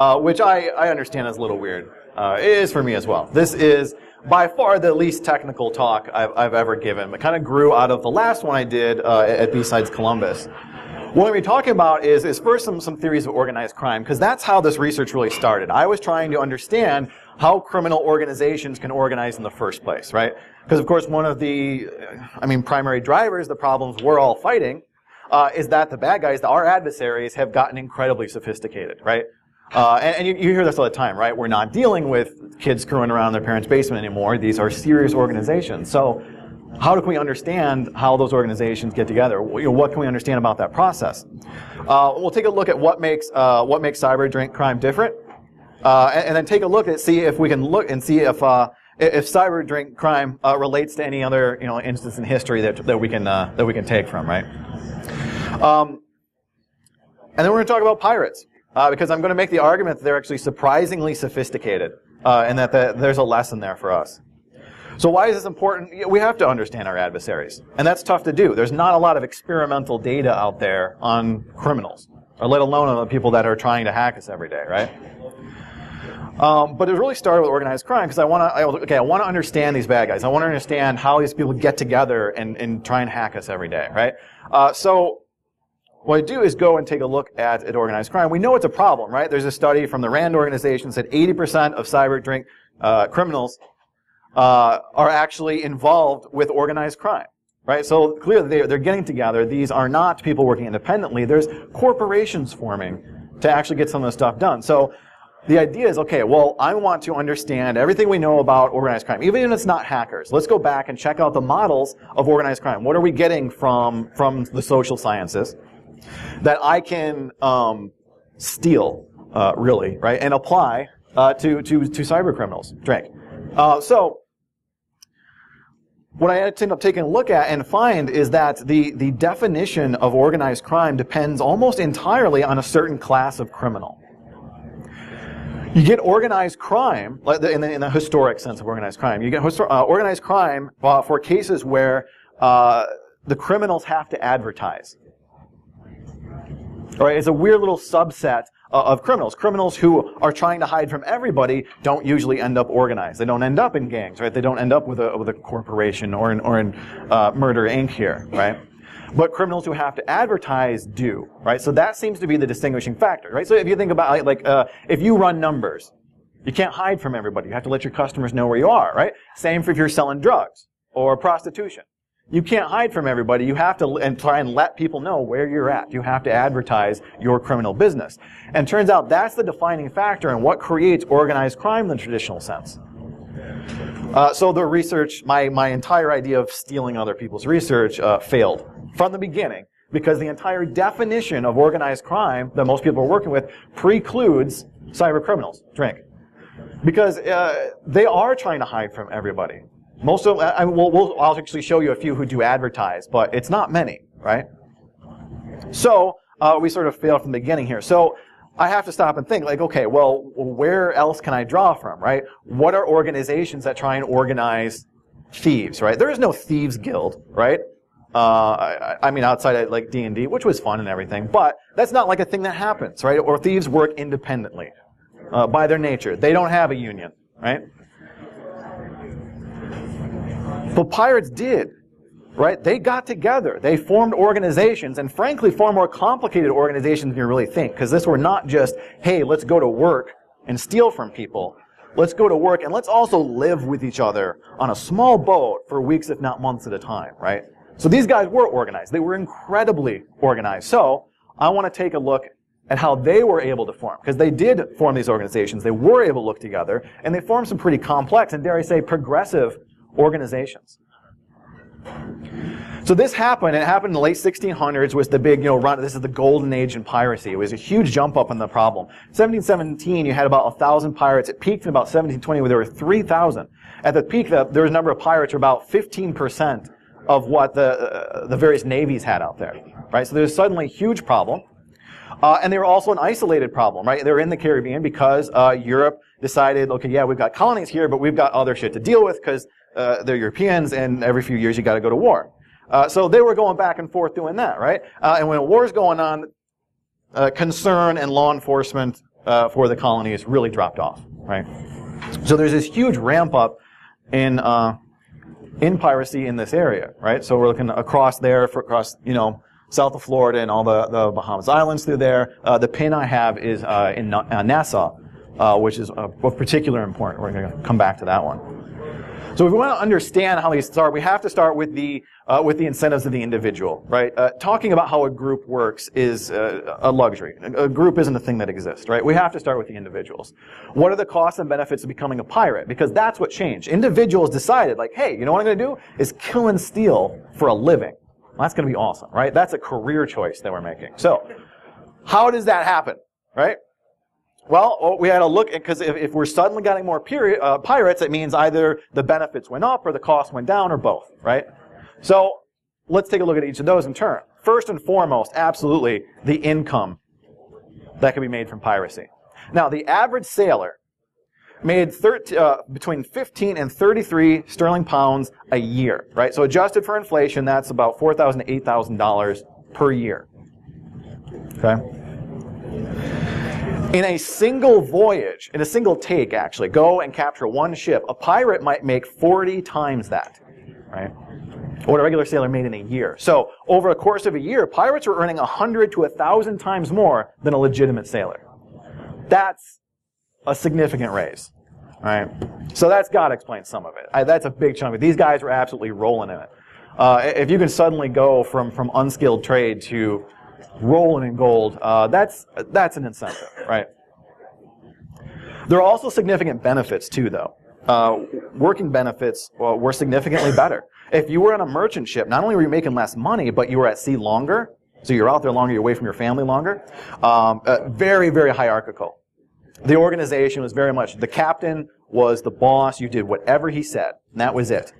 which I understand is a little weird. It is for me as well. This is by far the least technical talk I've ever given. It kind of grew out of the last one I did at BSides Columbus. What we're talking about is first some theories of organized crime, because that's how this research really started. I was trying to understand how criminal organizations can organize in the first place, right? Because of course one of the, primary drivers, the problems we're all fighting, is that the bad guys, our adversaries, have gotten incredibly sophisticated, right? And you hear this all the time, right? We're not dealing with kids screwing around in their parents' basement anymore. These are serious organizations. So how can we understand how those organizations get together? What can we understand about that process? We'll take a look at what makes cyber drink crime different, and then take a look at see if we can look and see if cyber drink crime relates to any other instance in history that we can take from, right? And then we're going to talk about pirates, because I'm going to make the argument that they're actually surprisingly sophisticated, and that there's a lesson there for us. So why is this important? We have to understand our adversaries, and that's tough to do. There's not a lot of experimental data out there on criminals, or let alone on the people that are trying to hack us every day, right? But it really started with organized crime because I want to understand these bad guys. I want to understand how these people get together and try and hack us every day, right? So what I do is go and take a look at organized crime. We know it's a problem, right? There's a study from the RAND organization that said 80% of cyber drink criminals are actually involved with organized crime, right? So clearly they're getting together. These are not people working independently. There's corporations forming to actually get some of the stuff done. So the idea is, okay, well, I want to understand everything we know about organized crime, even if it's not hackers. Let's go back and check out the models of organized crime. What are we getting from the social sciences that I can steal, really, right, and apply to cyber criminals? Drink. So what I end up taking a look at and find is that the definition of organized crime depends almost entirely on a certain class of criminal. You get organized crime, in the historic sense of organized crime, you get organized crime for cases where the criminals have to advertise. All right, it's a weird little subset of criminals. Criminals who are trying to hide from everybody don't usually end up organized. They don't end up in gangs, right? They don't end up with a corporation or in Murder Inc. here, right? But criminals who have to advertise do, right? So that seems to be the distinguishing factor, right? So if you think about if you run numbers, you can't hide from everybody. You have to let your customers know where you are, right? Same for if you're selling drugs or prostitution. You can't hide from everybody. You have to try and let people know where you're at. You have to advertise your criminal business. And it turns out that's the defining factor in what creates organized crime in the traditional sense. So the research, my entire idea of stealing other people's research failed from the beginning because the entire definition of organized crime that most people are working with precludes cyber criminals. Drink. Because they are trying to hide from everybody. Most of I'll actually show you a few who do advertise, but it's not many, right? So we sort of failed from the beginning here. So I have to stop and think, okay, well, where else can I draw from, right? What are organizations that try and organize thieves, right? There is no thieves guild, right? Outside of D&D, which was fun and everything, but that's not a thing that happens, right? Or thieves work independently by their nature. They don't have a union, right? But pirates did, right? They got together. They formed organizations, and frankly, far more complicated organizations than you really think, because this were not just, hey, let's go to work and steal from people. Let's go to work, and let's also live with each other on a small boat for weeks, if not months at a time, right? So these guys were organized. They were incredibly organized. So I want to take a look at how they were able to form, because they did form these organizations. They were able to look together, and they formed some pretty complex, and dare I say, progressive organizations. So this happened, and it happened in the late 1600s, was the big, run. This is the golden age in piracy. It was a huge jump up in the problem. 1717, you had about 1,000 pirates. It peaked in about 1720 where there were 3,000. At the peak, there was a number of pirates were about 15% of what the various navies had out there, right? So there's suddenly a huge problem. And they were also an isolated problem, right? They were in the Caribbean because Europe decided, okay, yeah, we've got colonies here, but we've got other shit to deal with because they're Europeans, and every few years you got to go to war. So they were going back and forth doing that, right? And when a war is going on, concern and law enforcement for the colonies really dropped off, right? So there's this huge ramp up in piracy in this area, right? So we're looking across there, across, you know, south of Florida and all the Bahamas Islands through there. The pin I have is in Nassau, which is of particular importance. We're going to come back to that one. So if we want to understand how these start, we have to start with the incentives of the individual, right? Talking about how a group works is a luxury. A group isn't a thing that exists, right? We have to start with the individuals. What are the costs and benefits of becoming a pirate? Because that's what changed. Individuals decided, like, hey, you know what I'm going to do? Is kill and steal for a living. Well, that's going to be awesome, right? That's a career choice that we're making. So how does that happen, right? Well, we had to look, because if we're suddenly getting more pirates, it means either the benefits went up or the cost went down or both, right? So let's take a look at each of those in turn. First and foremost, absolutely, the income that can be made from piracy. Now, the average sailor made between 15 and 33 sterling pounds a year, right? So adjusted for inflation, that's about $4,000 to $8,000 per year, okay? In a single voyage, in a single take, actually, go and capture one ship, a pirate might make 40 times that, right? What a regular sailor made in a year. So, over a course of a year, pirates were earning 100 to 1,000 times more than a legitimate sailor. That's a significant raise, right? So that's got to explain some of it. That's a big chunk of it. These guys were absolutely rolling in it. If you can suddenly go from unskilled trade to rolling in gold, that's an incentive, right? There are also significant benefits too, though. Working benefits were significantly better. If you were on a merchant ship, not only were you making less money, but you were at sea longer, so you're out there longer, you're away from your family longer. Very, very hierarchical. The organization was very much, the captain was the boss, you did whatever he said, and that was it.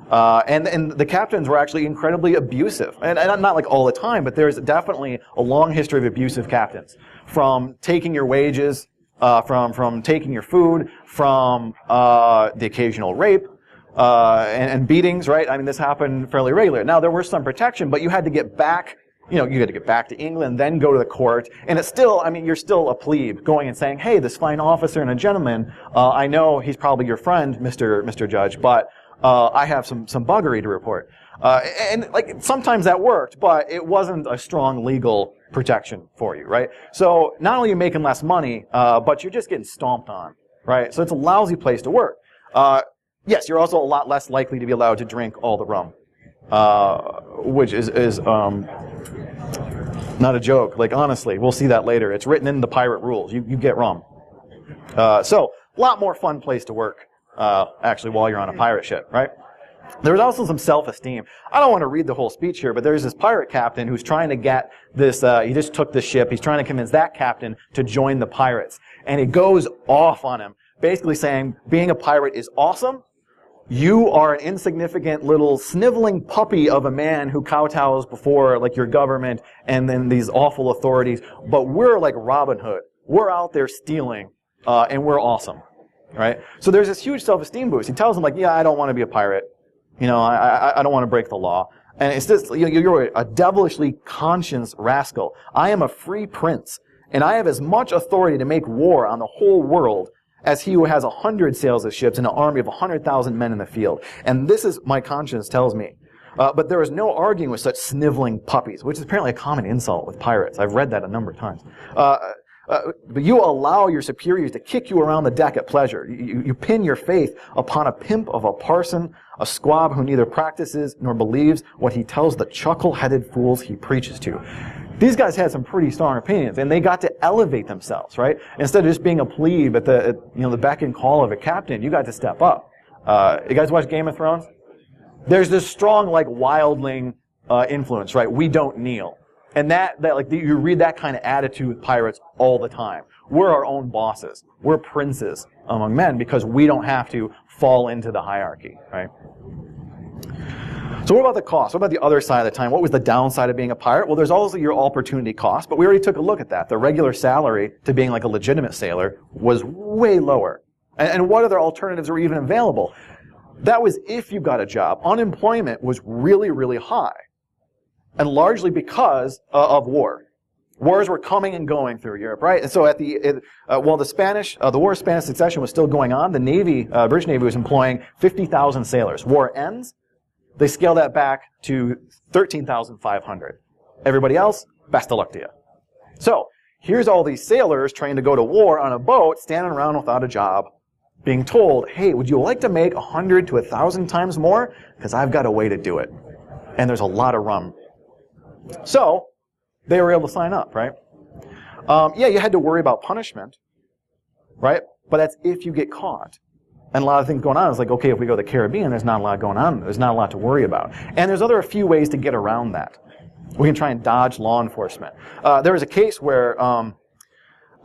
And the captains were actually incredibly abusive. And not like all the time, but there's definitely a long history of abusive captains. From taking your wages, from taking your food, from the occasional rape, and beatings, right? I mean, this happened fairly regularly. Now, there was some protection, but you had to get back, you had to get back to England, then go to the court. And it's still, I mean, you're still a plebe going and saying, hey, this fine officer and a gentleman, I know he's probably your friend, Mr. Judge, but I have some buggery to report. And like sometimes that worked, but it wasn't a strong legal protection for you, right? So not only are you making less money, but you're just getting stomped on, right? So it's a lousy place to work. Yes, you're also a lot less likely to be allowed to drink all the rum, which is not a joke. Like honestly, we'll see that later. It's written in the pirate rules. You get rum. So a lot more fun place to work. Actually, while you're on a pirate ship, right? There's also some self-esteem. I don't want to read the whole speech here, but there's this pirate captain who's trying to get this, he just took this ship, he's trying to convince that captain to join the pirates. And he goes off on him, basically saying, being a pirate is awesome. You are an insignificant little sniveling puppy of a man who kowtows before, like, your government and then these awful authorities. But we're like Robin Hood. We're out there stealing, and we're awesome. Right? So there's this huge self-esteem boost. He tells him, like, yeah, I don't want to be a pirate. I don't want to break the law. And it's this, you're a devilishly conscious rascal. I am a free prince, and I have as much authority to make war on the whole world as he who has 100 sails of ships and an army of 100,000 men in the field. And this is, my conscience tells me. But there is no arguing with such sniveling puppies, which is apparently a common insult with pirates. I've read that a number of times. But you allow your superiors to kick you around the deck at pleasure. You pin your faith upon a pimp of a parson, a squab who neither practices nor believes what he tells the chuckle-headed fools he preaches to. These guys had some pretty strong opinions, and they got to elevate themselves, right? Instead of just being a plebe at the beck and call of a captain, you got to step up. You guys watch Game of Thrones? There's this strong, like, wildling influence, right? We don't kneel. And you read that kind of attitude with pirates all the time. We're our own bosses. We're princes among men because we don't have to fall into the hierarchy, right? So what about the cost? What about the other side of the time? What was the downside of being a pirate? Well, there's also your opportunity cost, but we already took a look at that. The regular salary to being like a legitimate sailor was way lower. And what other alternatives were even available? That was if you got a job. Unemployment was really, really high. And largely because of war. Wars were coming and going through Europe, right? And so while the War of Spanish Succession was still going on, the Navy, British Navy was employing 50,000 sailors. War ends, they scale that back to 13,500. Everybody else, best of luck to you. So, here's all these sailors trained to go to war on a boat, standing around without a job, being told, hey, would you like to make 100 to 1,000 times more? Because I've got a way to do it. And there's a lot of rum. So, they were able to sign up, right? Yeah, you had to worry about punishment, right? But that's if you get caught. And a lot of things going on. It's like, okay, if we go to the Caribbean, there's not a lot going on. There's not a lot to worry about. And there's a few ways to get around that. We can try and dodge law enforcement. There was a case where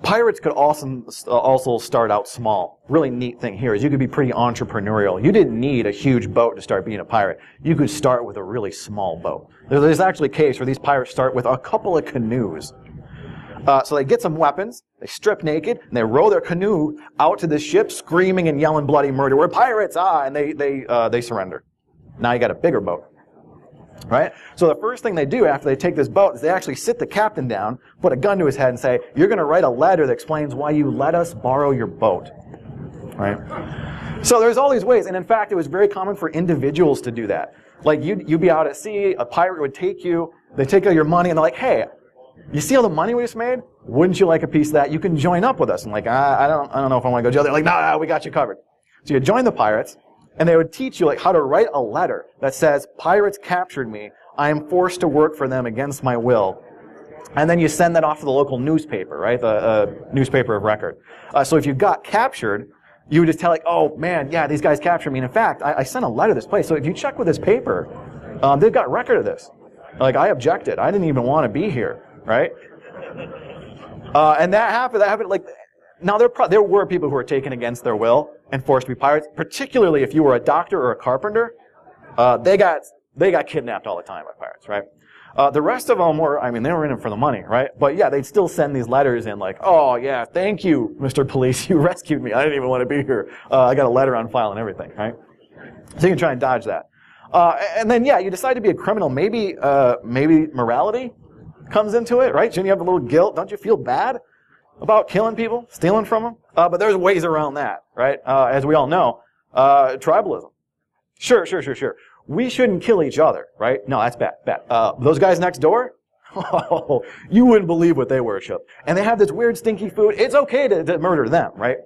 pirates could also start out small. Really neat thing here is you could be pretty entrepreneurial. You didn't need a huge boat to start being a pirate. You could start with a really small boat. There's actually a case where these pirates start with a couple of canoes. So they get some weapons, they strip naked, and they row their canoe out to the ship, screaming and yelling bloody murder. We're pirates, and they surrender. Now you got a bigger boat. Right? So the first thing they do after they take this boat is they actually sit the captain down, put a gun to his head and say, you're going to write a letter that explains why you let us borrow your boat. Right? So there's all these ways, and in fact it was very common for individuals to do that. Like you'd be out at sea, a pirate would take you, they take all your money and they're like, hey, you see all the money we just made? Wouldn't you like a piece of that? You can join up with us. And like, I don't know if I want to go to jail. They're like, no, we got you covered. So you join the pirates, and they would teach you like how to write a letter that says, pirates captured me. I am forced to work for them against my will. And then you send that off to the local newspaper, right? The newspaper of record. So if you got captured, you would just tell like, oh man, yeah, these guys captured me. And in fact, I sent a letter to this place. So if you check with this paper, they've got record of this. Like, I objected. I didn't even want to be here, right? And that happened like, now there were people who were taken against their will and forced to be pirates, particularly if you were a doctor or a carpenter. They got kidnapped all the time by pirates, right? The rest of them were, they were in it for the money, right? But yeah, they'd still send these letters in like, oh yeah, thank you, Mr. Police, you rescued me. I didn't even want to be here. I got a letter on file and everything, right? So you can try and dodge that. And then yeah, you decide to be a criminal. Maybe morality comes into it, right? Shouldn't you have a little guilt? Don't you feel bad about killing people, stealing from them? But there's ways around that, right? As we all know, tribalism. Sure. We shouldn't kill each other, right? No, that's bad. Those guys next door? Oh, you wouldn't believe what they worship. And they have this weird stinky food. It's okay to murder them, right?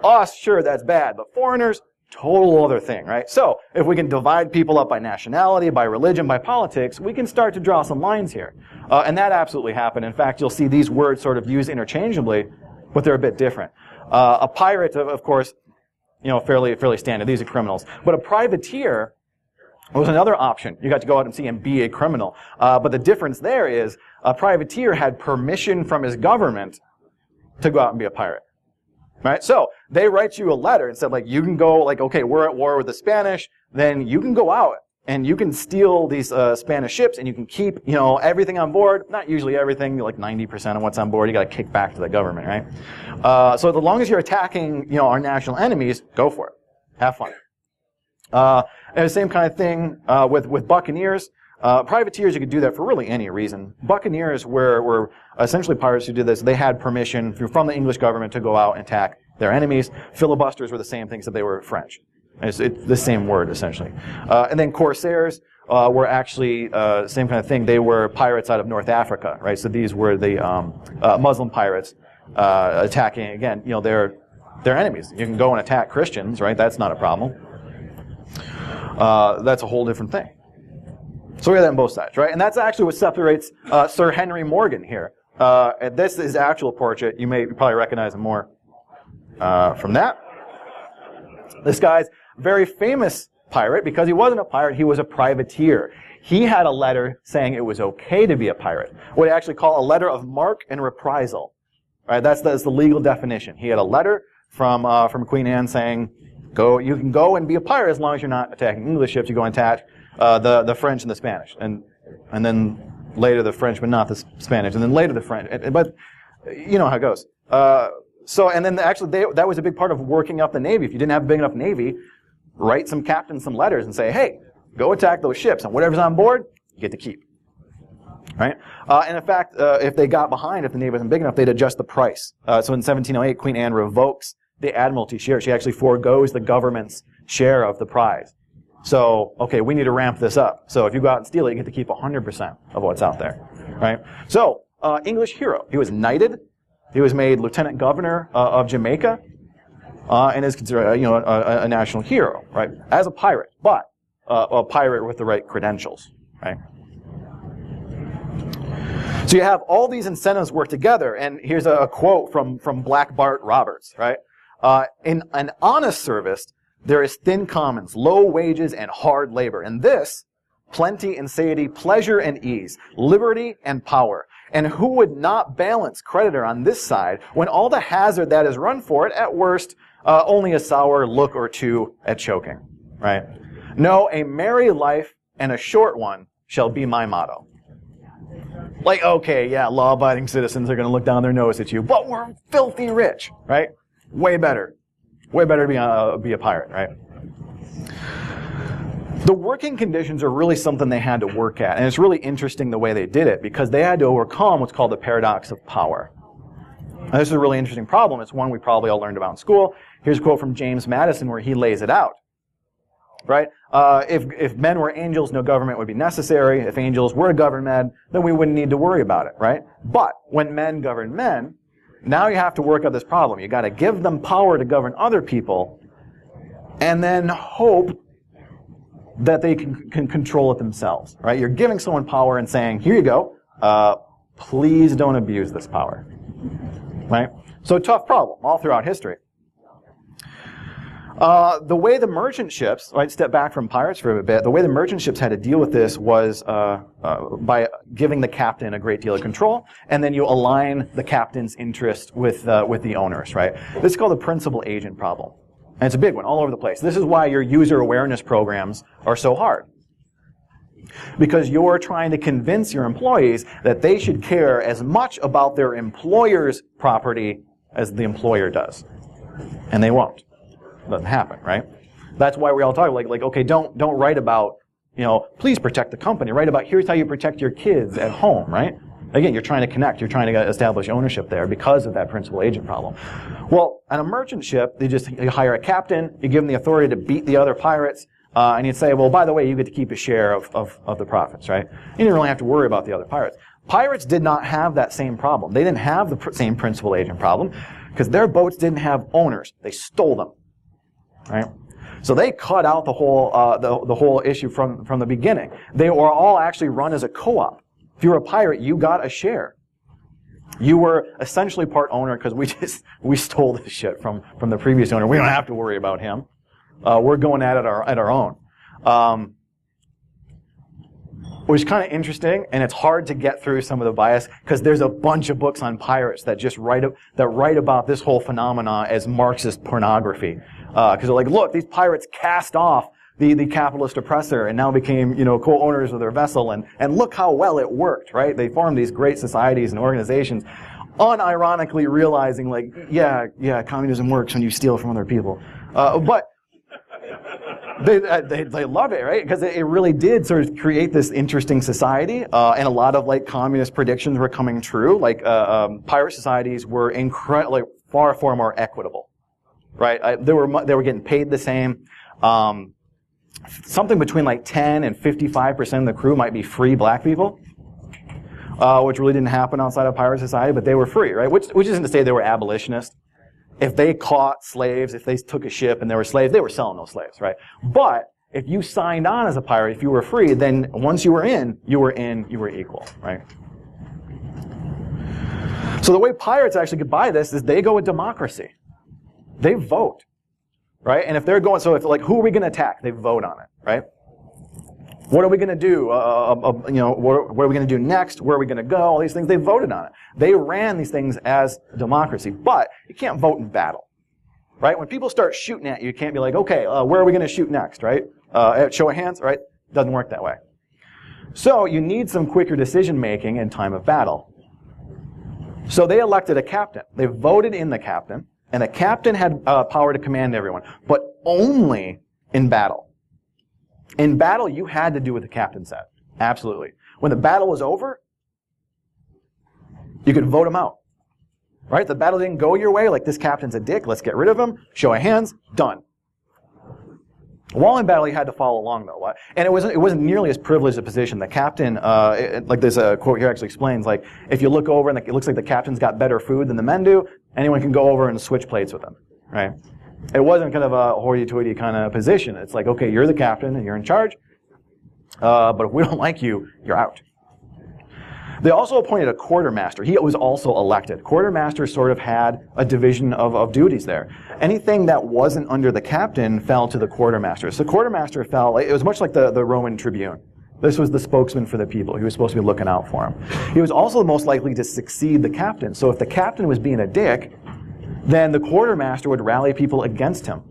Us, sure, that's bad. But foreigners, total other thing, right? So, if we can divide people up by nationality, by religion, by politics, we can start to draw some lines here. And that absolutely happened. In fact, you'll see these words sort of used interchangeably, but they're a bit different. A pirate, of course, fairly standard. These are criminals. But a privateer was another option. You got to go out and see and be a criminal. But the difference there is a privateer had permission from his government to go out and be a pirate. Right? So, they write you a letter and said, like, you can go, like, okay, we're at war with the Spanish, then you can go out and you can steal these Spanish ships and you can keep, everything on board. Not usually everything, like 90% of what's on board, you got to kick back to the government, right? So as long as you're attacking, our national enemies, go for it. Have fun. And the same kind of thing with buccaneers. Privateers, you could do that for really any reason. Buccaneers were essentially pirates who did this. They had permission from the English government to go out and attack their enemies. Filibusters were the same thing, except they were French. It's the same word, essentially. And then corsairs were actually same kind of thing. They were pirates out of North Africa, right? So these were the Muslim pirates attacking, again, their enemies. You can go and attack Christians, right? That's not a problem. That's a whole different thing. So we have that on both sides, right? And that's actually what separates Sir Henry Morgan here. And this is actual portrait. You may probably recognize him more from that. This guy's very famous pirate because he wasn't a pirate, he was a privateer. He had a letter saying it was okay to be a pirate. What they actually call a letter of marque and reprisal. Right? That's the legal definition. He had a letter from Queen Anne saying, you can go and be a pirate as long as you're not attacking English ships. You go and attack the French and the Spanish, and then later the French, but not the Spanish, and then later the French. But you know how it goes. And then actually that was a big part of working up the Navy. If you didn't have a big enough Navy, write some captains some letters and say, hey, go attack those ships, and whatever's on board, you get to keep. right? And in fact, if they got behind, if the navy wasn't big enough, they'd adjust the price. So in 1708, Queen Anne revokes the admiralty share. She actually forgoes the government's share of the prize. So, okay, we need to ramp this up. So if you go out and steal it, you get to keep 100% of what's out there, right? So, English hero. He was knighted. He was made lieutenant governor of Jamaica, and is considered, a national hero, right? As a pirate, but a pirate with the right credentials, right? So you have all these incentives work together, and here's a quote from Black Bart Roberts, right? In an honest service, there is thin commons, low wages, and hard labor. In this, plenty and satiety, pleasure and ease, liberty and power. And who would not balance creditor on this side when all the hazard that is run for it, at worst, only a sour look or two at choking, right? No, a merry life and a short one shall be my motto. Like, okay, yeah, law-abiding citizens are going to look down their nose at you, but we're filthy rich, right? Way better. Way better to be a pirate, right? The working conditions are really something they had to work at, and it's really interesting the way they did it, because they had to overcome what's called the paradox of power. And this is a really interesting problem. It's one we probably all learned about in school. Here's a quote from James Madison where he lays it out, right? If men were angels, no government would be necessary. If angels were to govern men, then we wouldn't need to worry about it, right? But when men govern men, now you have to work out this problem. You got to give them power to govern other people, and then hope that they can control it themselves, right? You're giving someone power and saying, here you go, please don't abuse this power, right? So tough problem all throughout history. The way the merchant ships, right, step back from pirates for a bit, the way the merchant ships had to deal with this was by giving the captain a great deal of control, and then you align the captain's interest with the owners, right? This is called the principal agent problem. And it's a big one all over the place. This is why your user awareness programs are so hard. Because you're trying to convince your employees that they should care as much about their employer's property as the employer does. And they won't. It doesn't happen, right? That's why we all talk like okay, don't write about, please protect the company. Write about here's how you protect your kids at home, right? Again, you're trying to connect. You're trying to establish ownership there because of that principal agent problem. Well, on a merchant ship, you hire a captain, you give them the authority to beat the other pirates, and you'd say, well, by the way, you get to keep a share of the profits, right? You didn't really have to worry about the other pirates. Pirates did not have that same problem. They didn't have the same principal agent problem because their boats didn't have owners. They stole them, right? So they cut out the whole issue from the beginning. They were all actually run as a co-op. If you were a pirate, you got a share. You were essentially part owner because we stole this shit from the previous owner. We don't have to worry about him. We're going at our own. Which is kind of interesting, and it's hard to get through some of the bias because there's a bunch of books on pirates that just write about this whole phenomena as Marxist pornography. Because they're like, look, these pirates cast off the capitalist oppressor and now became, co-owners of their vessel, and look how well it worked, right? They formed these great societies and organizations, unironically realizing like, yeah, communism works when you steal from other people. But they love it, right? Because it really did sort of create this interesting society, and a lot of like communist predictions were coming true. Like pirate societies were far more equitable, right? They were getting paid the same. Something between like 10 and 55% of the crew might be free black people, which really didn't happen outside of pirate society, but they were free, right? Which isn't to say they were abolitionists. If they caught slaves, if they took a ship and there were slaves, they were selling those slaves, right? But if you signed on as a pirate, if you were free, then once you were equal, right? So the way pirates actually get by this is they go with democracy. They vote, right? And if they're going, so if like, who are we going to attack? They vote on it, right? What are we going to do? What are we going to do next? Where are we going to go? All these things, they voted on it. They ran these things as democracy, but you can't vote in battle, right? When people start shooting at you, you can't be like, okay, where are we going to shoot next, right? Show of hands, right? Doesn't work that way. So you need some quicker decision making in time of battle. So they elected a captain. They voted in the captain, and the captain had power to command everyone, but only in battle. In battle, you had to do what the captain said. Absolutely. When the battle was over, You could vote them out. Right? The battle didn't go your way, like this captain's a dick, let's get rid of him, show of hands, done. While in battle, you had to follow along, though. And it wasn't nearly as privileged a position. The captain, like this quote here actually explains, like, if you look over and it looks like the captain's got better food than the men do, anyone can go over and switch plates with them, right? It wasn't kind of a hoity-toity kind of position. It's like, okay, you're the captain and you're in charge, but if we don't like you, you're out. They also appointed a quartermaster. He was also elected. Quartermaster sort of had a division of duties there. Anything that wasn't under the captain fell to the quartermaster. So quartermaster fell, it was much like the Roman tribune. This was the spokesman for the people. He was supposed to be looking out for them. He was also most likely to succeed the captain. So if the captain was being a dick, then the quartermaster would rally people against him.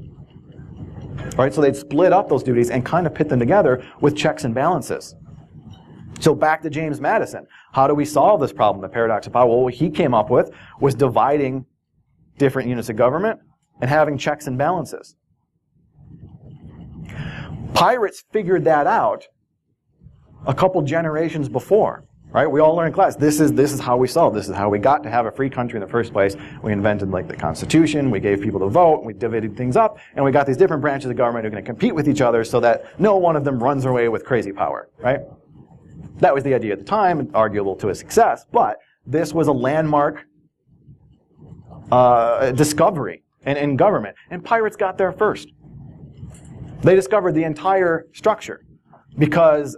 Right? So they'd split up those duties and kind of pit them together with checks and balances. So back to James Madison. How do we solve this problem, the paradox of power? Well, what he came up with was dividing different units of government and having checks and balances. Pirates figured that out a couple generations before, right? We all learned in class, this is how we solved. This is how we got to have a free country in the first place. We invented like the Constitution, we gave people the vote, we divided things up, and we got these different branches of government who are going to compete with each other so that no one of them runs away with crazy power, right? That was the idea at the time, arguable to a success, but this was a landmark discovery in government. And pirates got there first. They discovered the entire structure because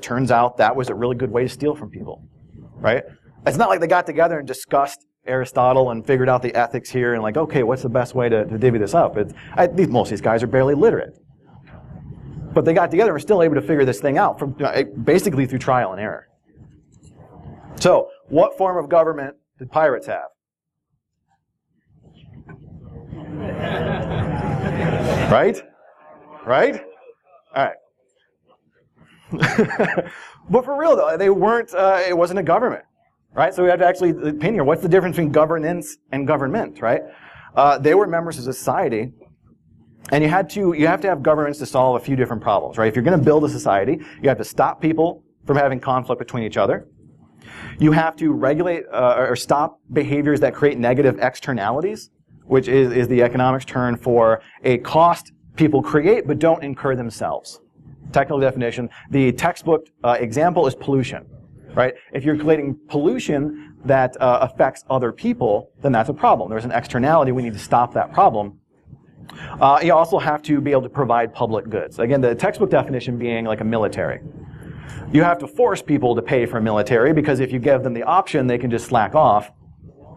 turns out that was a really good way to steal from people, right? It's not like they got together and discussed Aristotle and figured out the ethics here and like, okay, what's the best way to divvy this up? Most of these guys are barely literate. But they got together and were still able to figure this thing out, from basically through trial and error. So, what form of government did pirates have? Right? Right? All right. But for real though, they weren't. It wasn't a government, right? So we have to actually pin here. What's the difference between governance and government, right? They were members of society. And you have to have governments to solve a few different problems, right? If you're going to build a society, you have to stop people from having conflict between each other. You have to regulate or stop behaviors that create negative externalities, which is the economics term for a cost people create but don't incur themselves. Technical definition. The textbook example is pollution, right? If you're creating pollution that affects other people, then that's a problem. There's an externality. We need to stop that problem. You also have to be able to provide public goods. Again, the textbook definition being like a military. You have to force people to pay for a military because if you give them the option, they can just slack off.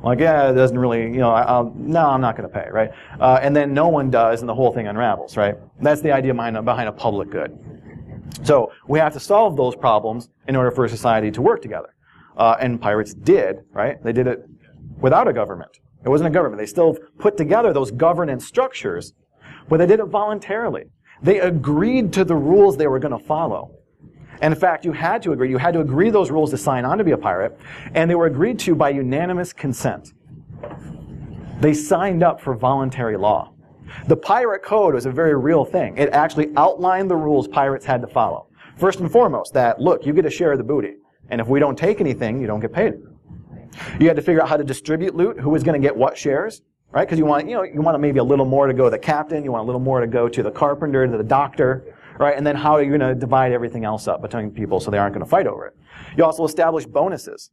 Like, yeah, it doesn't really, no, I'm not going to pay, right? And then no one does, and the whole thing unravels, right? That's the idea behind a public good. So we have to solve those problems in order for a society to work together. And pirates did, right? They did it without a government. It wasn't a government. They still put together those governance structures, but they did it voluntarily. They agreed to the rules they were going to follow. And in fact, you had to agree. You had to agree those rules to sign on to be a pirate, and they were agreed to by unanimous consent. They signed up for voluntary law. The pirate code was a very real thing. It actually outlined the rules pirates had to follow. First and foremost, that, look, you get a share of the booty, and if we don't take anything, you don't get paid. You had to figure out how to distribute loot, who was going to get what shares, right? Because you want maybe a little more to go to the captain, you want a little more to go to the carpenter, to the doctor, right? And then how are you going to divide everything else up between people so they aren't going to fight over it? You also established bonuses.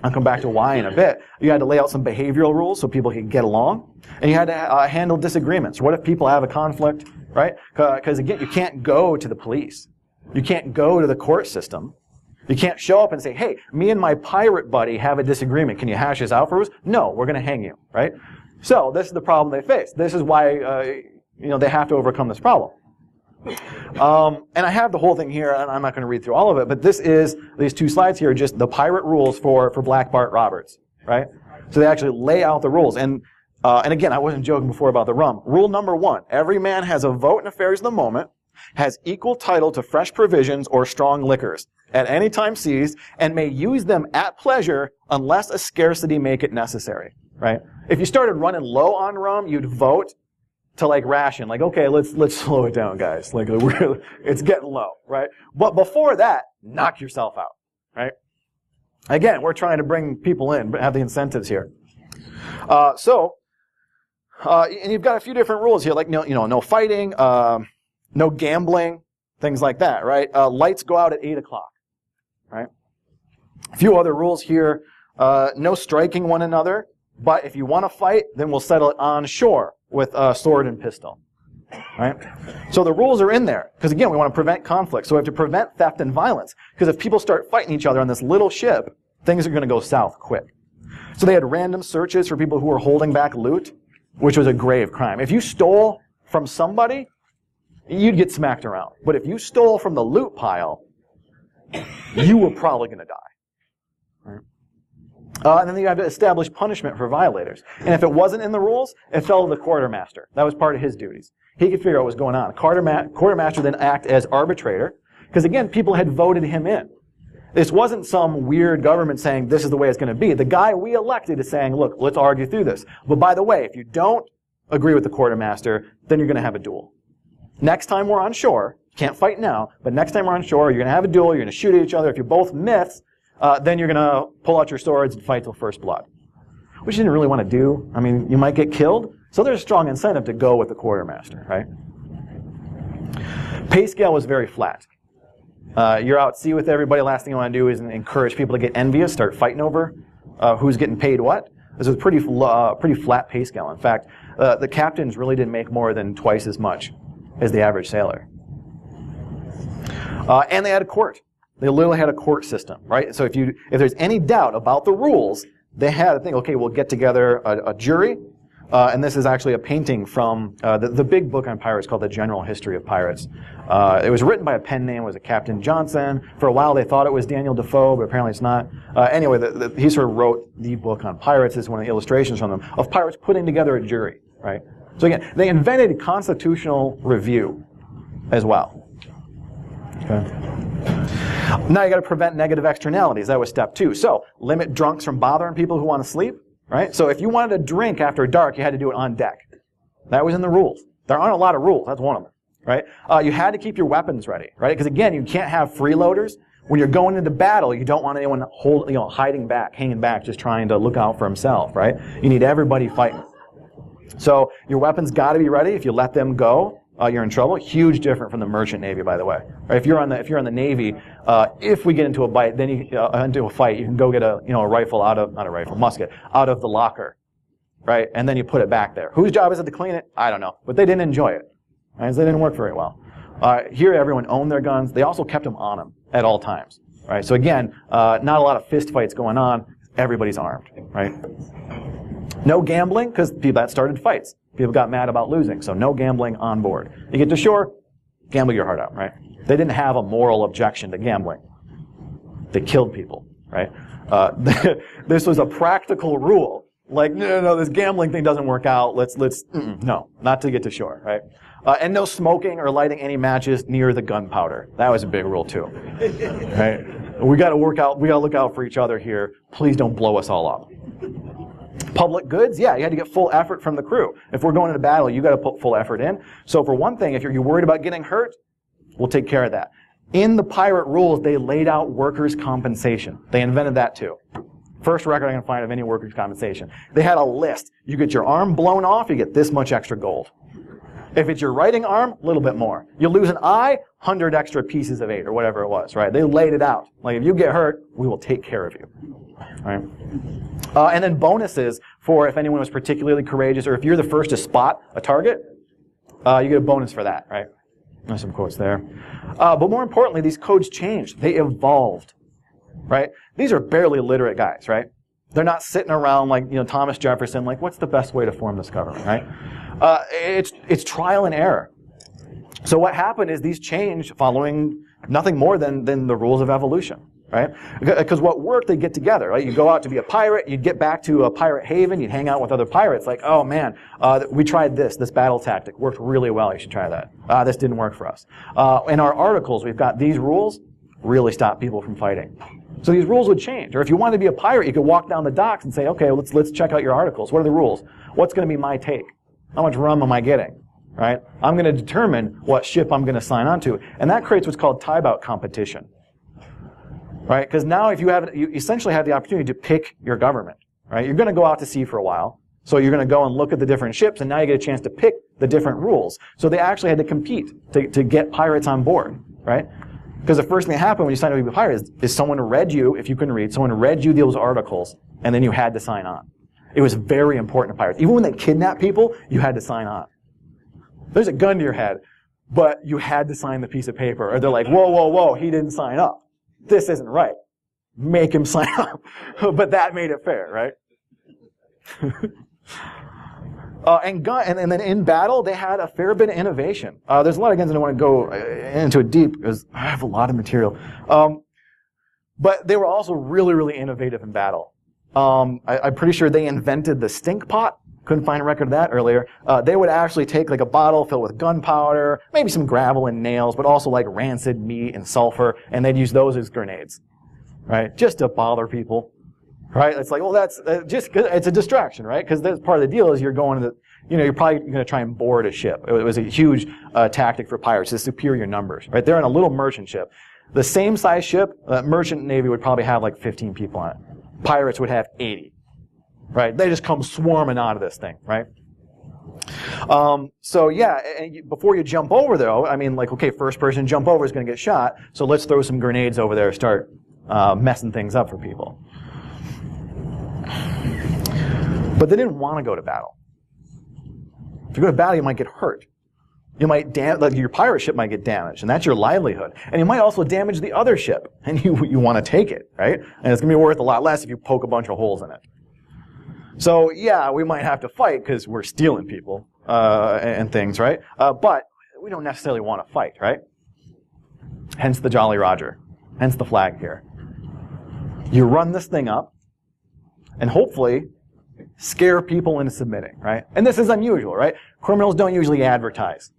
I'll come back to why in a bit. You had to lay out some behavioral rules so people could get along. And you had to handle disagreements. What if people have a conflict, right? Because again, you can't go to the police. You can't go to the court system. You can't show up and say, hey, me and my pirate buddy have a disagreement. Can you hash this out for us? No, we're going to hang you, right? So this is the problem they face. This is why they have to overcome this problem. And I have the whole thing here, and I'm not going to read through all of it, but these two slides here are just the pirate rules for Black Bart Roberts, right? So they actually lay out the rules. And again, I wasn't joking before about the rum. Rule number 1, every man has a vote in affairs of the moment, has equal title to fresh provisions or strong liquors at any time seized, and may use them at pleasure unless a scarcity make it necessary, right? If you started running low on rum, you'd vote to like ration, like, okay, let's slow it down, guys. Like, it's getting low, right? But before that, knock yourself out, right? Again, we're trying to bring people in, but have the incentives here. And you've got a few different rules here, like no fighting, no gambling, things like that, right? Lights go out at 8 o'clock, right? A few other rules here, no striking one another, but if you want to fight, then we'll settle it on shore with sword and pistol, right? So the rules are in there, because again, we want to prevent conflict, so we have to prevent theft and violence, because if people start fighting each other on this little ship, things are going to go south quick. So they had random searches for people who were holding back loot, which was a grave crime. If you stole from somebody, you'd get smacked around. But if you stole from the loot pile, you were probably going to die. Right? And then you had to establish punishment for violators. And if it wasn't in the rules, it fell to the quartermaster. That was part of his duties. He could figure out what was going on. Quartermaster then act as arbitrator, because again, people had voted him in. This wasn't some weird government saying this is the way it's going to be. The guy we elected is saying, look, let's argue through this. But by the way, if you don't agree with the quartermaster, then you're going to have a duel. Next time we're on shore, can't fight now, but next time we're on shore, you're going to have a duel, you're going to shoot at each other. If you both miss, then you're going to pull out your swords and fight till first blood. Which you didn't really want to do. I mean, you might get killed, so there's a strong incentive to go with the quartermaster, right? Pay scale was very flat. You're out at sea with everybody. Last thing you want to do is encourage people to get envious, start fighting over who's getting paid what. This was a pretty flat pay scale. In fact, the captains really didn't make more than twice as much as the average sailor. And they had a court. They literally had a court system, right? So if there's any doubt about the rules, they had a thing. Okay, we'll get together a jury. And this is actually a painting from the big book on pirates called The General History of Pirates. It was written by a pen name, was a Captain Johnson. For a while they thought it was Daniel Defoe, but apparently it's not. Anyway, he sort of wrote the book on pirates. This is one of the illustrations from them, of pirates putting together a jury, right? So again, they invented constitutional review as well. Okay. Now you got to prevent negative externalities. That was step 2. So limit drunks from bothering people who want to sleep. Right? So if you wanted to drink after dark, you had to do it on deck. That was in the rules. There aren't a lot of rules. That's one of them. Right? You had to keep your weapons ready. Right? Because again, you can't have freeloaders. When you're going into battle, you don't want anyone hanging back, just trying to look out for himself. Right? You need everybody fighting. So your weapons got to be ready. If you let them go, you're in trouble. Huge different from the merchant navy, by the way. Right? If you're on the navy, if we get into a fight, then into a fight, you can go get a rifle musket out of the locker, right? And then you put it back there. Whose job is it to clean it? I don't know, but they didn't enjoy it. Right? So they didn't work very well. Here, everyone owned their guns. They also kept them on them at all times. Right? So again, not a lot of fist fights going on. Everybody's armed. Right? No gambling, because that started fights. People got mad about losing, so no gambling on board. You get to shore, gamble your heart out, right? They didn't have a moral objection to gambling. They killed people, right? This was a practical rule. Like, no, this gambling thing doesn't work out. No, not to get to shore, right? And no smoking or lighting any matches near the gunpowder. That was a big rule too, right? We got to look out for each other here. Please don't blow us all up. Public goods, yeah, you had to get full effort from the crew. If we're going into battle, you got to put full effort in. So for one thing, if you're worried about getting hurt, we'll take care of that. In the pirate rules, they laid out workers' compensation. They invented that too. First record I can find of any workers' compensation. They had a list. You get your arm blown off, you get this much extra gold. If it's your writing arm, a little bit more. You lose an eye, 100 extra pieces of 8 or whatever it was, right? They laid it out. Like, if you get hurt, we will take care of you, right? And then bonuses for if anyone was particularly courageous, or if you're the first to spot a target, you get a bonus for that, right? There's some quotes there. But more importantly, these codes changed. They evolved, right? These are barely literate guys, right? They're not sitting around like, Thomas Jefferson, like, what's the best way to form this government, right? It's trial and error. So what happened is these changed following nothing more than the rules of evolution. Right? Because what worked, they'd get together. Right? You'd go out to be a pirate. You'd get back to a pirate haven. You'd hang out with other pirates. Like, oh man, we tried this battle tactic. Worked really well. You should try that. This didn't work for us. In our articles, we've got these rules really stop people from fighting. So these rules would change. Or if you wanted to be a pirate, you could walk down the docks and say, okay, let's check out your articles. What are the rules? What's going to be my take? How much rum am I getting? Right? I'm going to determine what ship I'm going to sign on to. And that creates what's called tie-bout competition. right? Because now if you essentially have the opportunity to pick your government, right? You're going to go out to sea for a while, so you're going to go and look at the different ships, and now you get a chance to pick the different rules. So they actually had to compete to get pirates on board, right? Because the first thing that happened when you signed up to be a pirate is someone read you, if you couldn't read, someone read you those articles, and then you had to sign on. It was very important to pirates. Even when they kidnapped people, you had to sign on. There's a gun to your head, but you had to sign the piece of paper. Or they're like, whoa, whoa, whoa, he didn't sign up. This isn't right. Make him sign up. But that made it fair, right? And then in battle, they had a fair bit of innovation. There's a lot of guns I don't want to go into it deep because I have a lot of material. But they were also really, really innovative in battle. I'm pretty sure they invented the stink pot. Couldn't find a record of that earlier. They would actually take like a bottle filled with gunpowder, maybe some gravel and nails, but also like rancid meat and sulfur, and they'd use those as grenades, right? Just to bother people. Right? It's like, well, that's it's a distraction, right? Because that's part of the deal is you're going to you're probably going to try and board a ship. It was a huge tactic for pirates, the superior numbers, right? They're in a little merchant ship. The same size ship, merchant navy would probably have like 15 people on it. Pirates would have 80, right? They just come swarming out of this thing, right? So yeah, and before you jump over though, I mean, like, okay, first person jump over is going to get shot, so let's throw some grenades over there, start messing things up for people. But they didn't want to go to battle. If you go to battle, you might get hurt. You might your pirate ship might get damaged, and that's your livelihood. And you might also damage the other ship, and you want to take it, right? And it's going to be worth a lot less if you poke a bunch of holes in it. So yeah, we might have to fight because we're stealing people and things, right? But we don't necessarily want to fight, right? Hence the Jolly Roger. Hence the flag here. You run this thing up, and hopefully scare people into submitting, right? And this is unusual, right? Criminals don't usually advertise,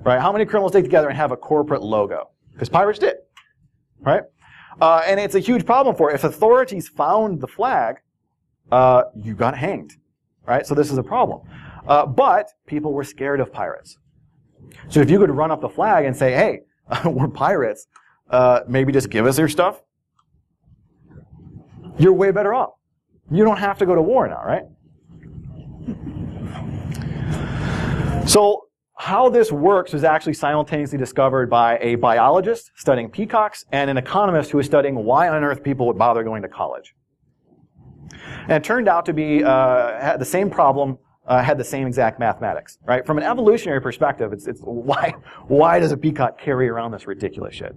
right? How many criminals take together and have a corporate logo? Because pirates did, right? And it's a huge problem for it. If authorities found the flag, you got hanged, right? So this is a problem. But people were scared of pirates. So if you could run up the flag and say, hey, we're pirates, maybe just give us your stuff, you're way better off. You don't have to go to war now, right? So how this works was actually simultaneously discovered by a biologist studying peacocks and an economist who was studying why on earth people would bother going to college. And it turned out to be had the same problem, had the same exact mathematics, right? From an evolutionary perspective, it's why does a peacock carry around this ridiculous shit,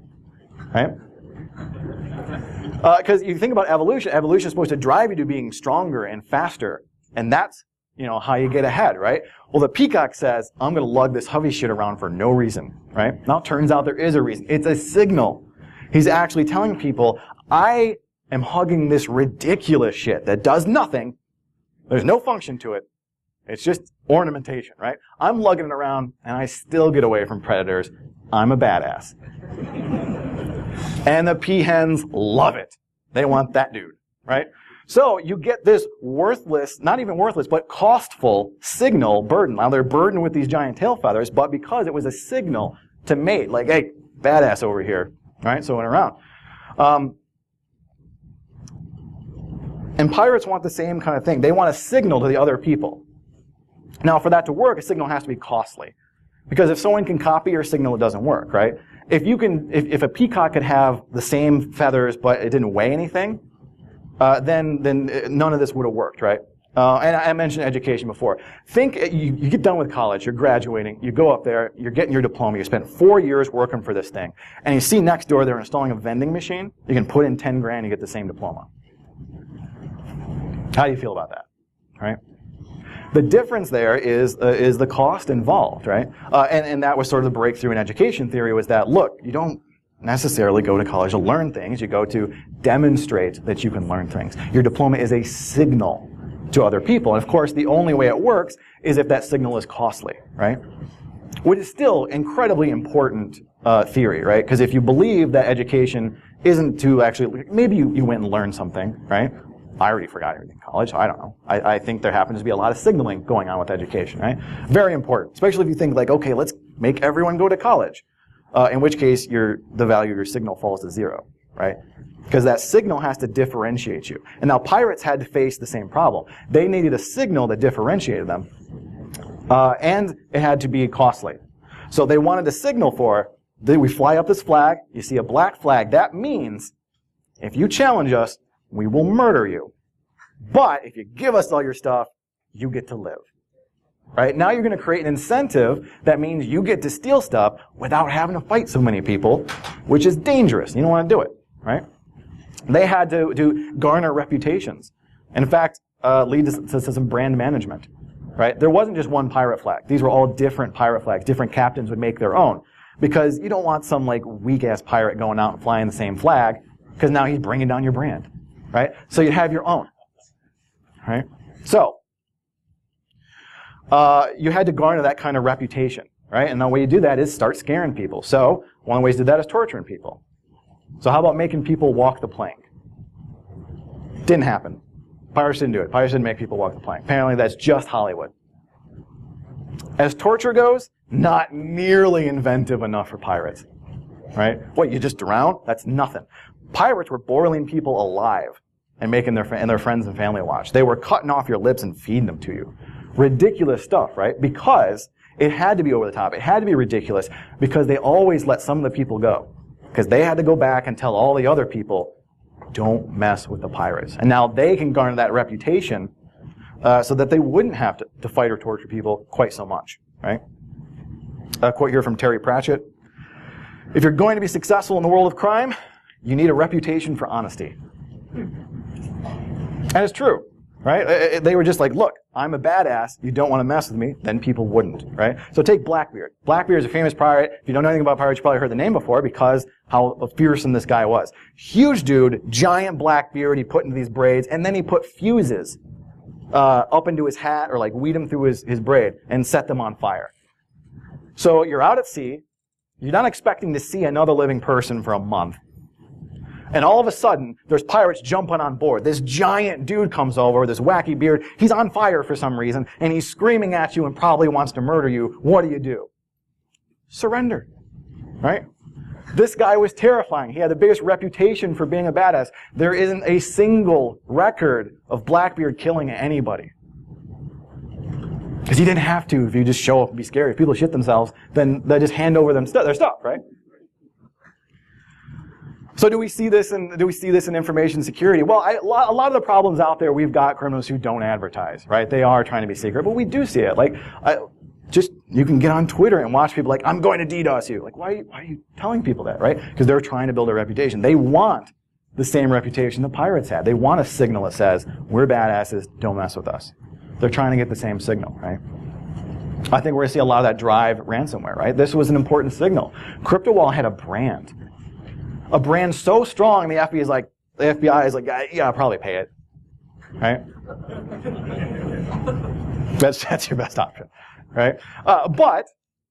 right? Because you think about evolution is supposed to drive you to being stronger and faster, and that's how you get ahead, right? Well, the peacock says, I'm going to lug this heavy shit around for no reason, right? Now it turns out there is a reason. It's a signal. He's actually telling people, I am hugging this ridiculous shit that does nothing. There's no function to it. It's just ornamentation, right? I'm lugging it around, and I still get away from predators. I'm a badass. And the peahens love it. They want that dude, right? So you get this worthless, not even worthless, but costful signal burden. Now they're burdened with these giant tail feathers, but because it was a signal to mate, like, hey, badass over here, right? So it went around. And pirates want the same kind of thing. They want a signal to the other people. Now for that to work, a signal has to be costly. Because if someone can copy your signal, it doesn't work, right? If a peacock could have the same feathers but it didn't weigh anything, then none of this would have worked, right? And I mentioned education before. Think you get done with college, you're graduating, you go up there, you're getting your diploma, you spent 4 years working for this thing, and you see next door they're installing a vending machine. You can put in 10 grand, you get the same diploma. How do you feel about that, right? The difference there is the cost involved, right? And that was sort of the breakthrough in education theory was that, look, you don't necessarily go to college to learn things. You go to demonstrate that you can learn things. Your diploma is a signal to other people. And of course, the only way it works is if that signal is costly, right? Which is still incredibly important theory, right? Because if you believe that education isn't to actually, maybe you went and learned something, right? I already forgot everything in college. I don't know. I think there happens to be a lot of signaling going on with education, right? Very important, especially if you think like, okay, let's make everyone go to college, in which case the value of your signal falls to 0, right? Because that signal has to differentiate you. And now pirates had to face the same problem. They needed a signal that differentiated them, and it had to be costly. So they wanted a signal for, we fly up this flag, you see a black flag, that means if you challenge us, we will murder you. But if you give us all your stuff, you get to live. Right? Now you're going to create an incentive that means you get to steal stuff without having to fight so many people, which is dangerous. You don't want to do it. Right? They had to garner reputations. And in fact, lead to some brand management. Right? There wasn't just one pirate flag. These were all different pirate flags. Different captains would make their own. Because you don't want some like weak-ass pirate going out and flying the same flag, because now he's bringing down your brand. Right? So you have your own. Right? So, you had to garner that kind of reputation, right? And the way you do that is start scaring people. So, one of the ways to do that is torturing people. So how about making people walk the plank? Didn't happen. Pirates didn't do it. Pirates didn't make people walk the plank. Apparently that's just Hollywood. As torture goes, not nearly inventive enough for pirates, right? What, you just drown? That's nothing. Pirates were boiling people alive and making their friends and family watch. They were cutting off your lips and feeding them to you. Ridiculous stuff, right? Because it had to be over the top. It had to be ridiculous because they always let some of the people go. Because they had to go back and tell all the other people, don't mess with the pirates. And now they can garner that reputation so that they wouldn't have to fight or torture people quite so much, right? A quote here from Terry Pratchett. If you're going to be successful in the world of crime, you need a reputation for honesty. And it's true. Right? They were just like, look, I'm a badass. You don't want to mess with me. Then people wouldn't. Right? So take Blackbeard. Blackbeard is a famous pirate. If you don't know anything about pirates, you probably heard the name before because how fearsome this guy was. Huge dude, giant black beard. He put into these braids, and then he put fuses up into his hat or like weed them through his braid and set them on fire. So you're out at sea. You're not expecting to see another living person for a month. And all of a sudden, there's pirates jumping on board. This giant dude comes over with this wacky beard. He's on fire for some reason, and he's screaming at you and probably wants to murder you. What do? Surrender. Right? This guy was terrifying. He had the biggest reputation for being a badass. There isn't a single record of Blackbeard killing anybody. Because he didn't have to if you just show up and be scary. If people shit themselves, then they just hand over their stuff, right? So do we see this in information security? Well, a lot of the problems out there, we've got criminals who don't advertise, right? They are trying to be secret, but we do see it. Like, you can get on Twitter and watch people like, I'm going to DDoS you. Like, why are you telling people that, right? Because they're trying to build a reputation. They want the same reputation the pirates had. They want a signal that says, we're badasses, don't mess with us. They're trying to get the same signal, right? I think we're going to see a lot of that drive ransomware, right? This was an important signal. CryptoWall had a brand. A brand so strong, the FBI is like, yeah, I'll probably pay it, right? That's your best option, right? But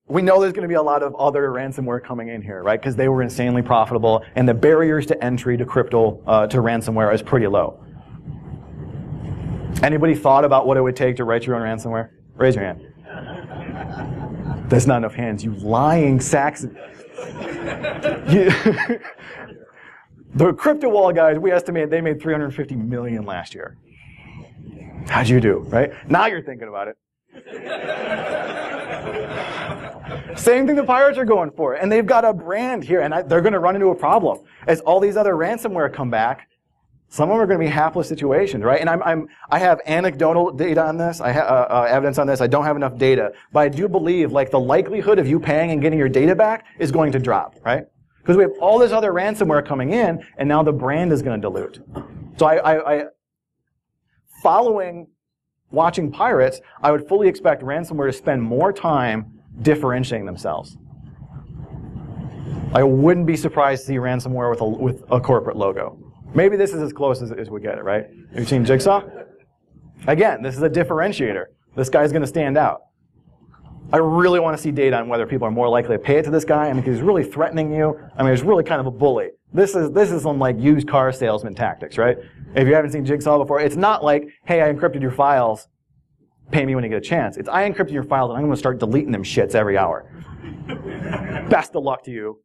we know there's going to be a lot of other ransomware coming in here, right? Because they were insanely profitable, and the barriers to entry to ransomware is pretty low. Anybody thought about what it would take to write your own ransomware? Raise your hand. That's not enough hands. You lying sacks. The CryptoWall guys, we estimate they made $350 million last year. How'd you do, right? Now you're thinking about it. Same thing the pirates are going for, and they've got a brand here, and they're going to run into a problem as all these other ransomware come back. Some of them are going to be hapless situations, right? And I have anecdotal data on this. I have evidence on this. I don't have enough data, but I do believe like the likelihood of you paying and getting your data back is going to drop, right? Because we have all this other ransomware coming in, and now the brand is going to dilute. So following watching pirates, I would fully expect ransomware to spend more time differentiating themselves. I wouldn't be surprised to see ransomware with a corporate logo. Maybe this is as close as we get it, right? You've seen Jigsaw? Again, this is a differentiator. This guy's going to stand out. I really want to see data on whether people are more likely to pay it to this guy. I mean, he's really threatening you. I mean, he's really kind of a bully. This is some like used car salesman tactics, right? If you haven't seen Jigsaw before, it's not like, hey, I encrypted your files, pay me when you get a chance. It's I encrypted your files and I'm going to start deleting them shits every hour. Best of luck to you.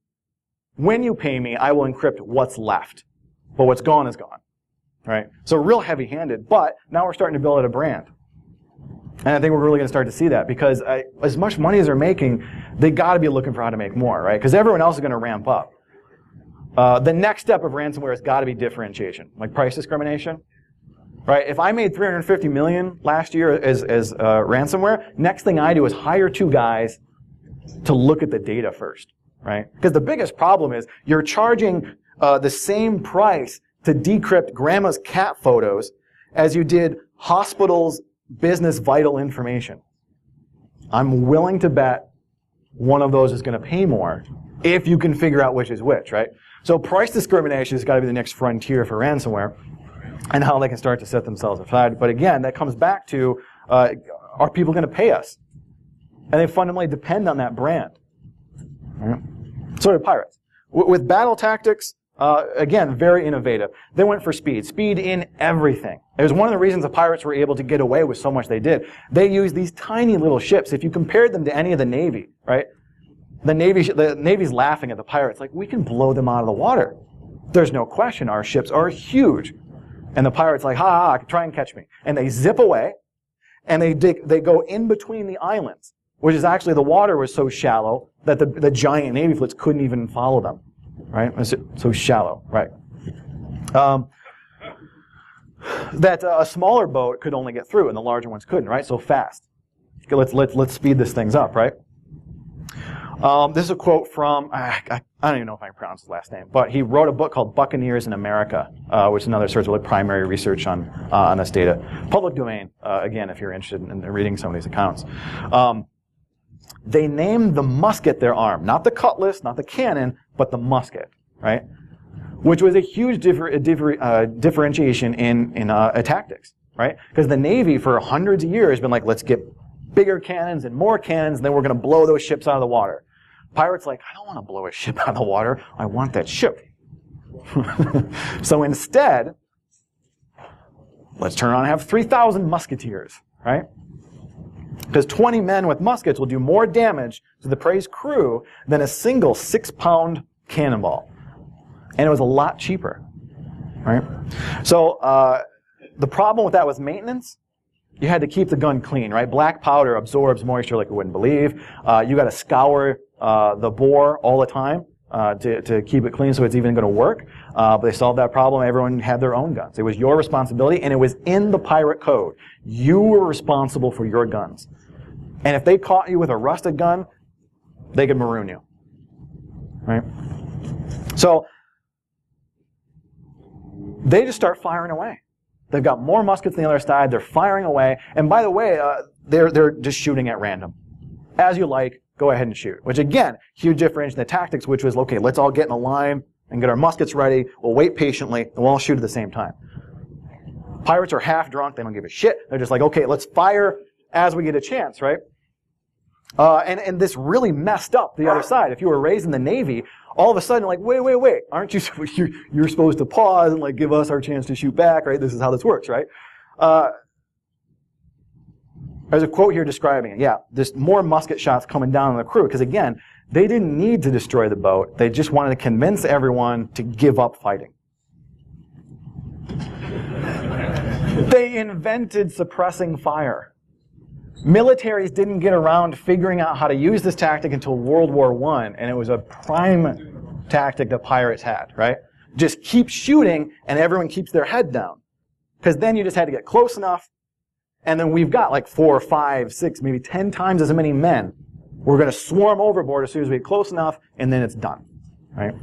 when you pay me, I will encrypt what's left. But what's gone is gone. Right? So real heavy-handed, but now we're starting to build out a brand. And I think we're really going to start to see that because as much money as they're making, they got to be looking for how to make more, right? Because everyone else is going to ramp up. The next step of ransomware has got to be differentiation, like price discrimination, right? If I made $350 million last year as ransomware, next thing I do is hire 2 guys to look at the data first, right? Because the biggest problem is you're charging the same price to decrypt grandma's cat photos as you did hospitals' business vital information. I'm willing to bet one of those is going to pay more if you can figure out which is which, right? So price discrimination has got to be the next frontier for ransomware and how they can start to set themselves aside. But again, that comes back to, are people going to pay us? And they fundamentally depend on that brand. Right? So do pirates. With battle tactics, again, very innovative. They went for speed. Speed in everything. It was one of the reasons the pirates were able to get away with so much they did. They used these tiny little ships. If you compared them to any of the Navy, right? The Navy's laughing at the pirates, like, we can blow them out of the water. There's no question. Our ships are huge. And the pirates like, ha, try and catch me. And they zip away, and they go in between the islands, which is actually the water was so shallow that the giant Navy fleets couldn't even follow them. Right? So shallow, right? That a smaller boat could only get through, and the larger ones couldn't, right? So fast. Okay, let's speed this things up, right? This is a quote from I don't even know if I can pronounce his last name, but he wrote a book called Buccaneers in America, which is another source of primary research on this data. Public domain, again, if you're interested in reading some of these accounts. They named the musket their arm, not the cutlass, not the cannon, but the musket, right? Which was a huge differentiation in tactics, right? Because the Navy for hundreds of years has been like, let's get bigger cannons and more cannons, and then we're going to blow those ships out of the water. Pirates like, I don't want to blow a ship out of the water. I want that ship. So instead, let's turn on and have 3,000 musketeers, right? Because 20 men with muskets will do more damage to the prey's crew than a single 6-pound cannonball. And it was a lot cheaper, right? So the problem with that was maintenance. You had to keep the gun clean, right? Black powder absorbs moisture like you wouldn't believe. You got to scour the bore all the time to keep it clean so it's even going to work. But they solved that problem. Everyone had their own guns. It was your responsibility, and it was in the pirate code. You were responsible for your guns. And if they caught you with a rusted gun, they could maroon you, right? So they just start firing away. They've got more muskets on the other side. They're firing away. And by the way, they're just shooting at random. As you like, go ahead and shoot. Which again, huge difference in the tactics, which was, okay, let's all get in a line and get our muskets ready. We'll wait patiently, and we'll all shoot at the same time. Pirates are half drunk. They don't give a shit. They're just like, okay, let's fire as we get a chance, right? And this really messed up the other side. If you were raised in the Navy, all of a sudden, like, wait, aren't you, you're supposed to pause and, like, give us our chance to shoot back, right? This is how this works, right? There's a quote here describing it. Yeah, there's more musket shots coming down on the crew, because again, they didn't need to destroy the boat. They just wanted to convince everyone to give up fighting. They invented suppressing fire. Militaries didn't get around figuring out how to use this tactic until World War I, and it was a prime tactic that pirates had, right? Just keep shooting, and everyone keeps their head down. Because then you just had to get close enough, and then we've got like 4, 5, 6, maybe 10 times as many men. We're going to swarm overboard as soon as we get close enough, and then it's done, right?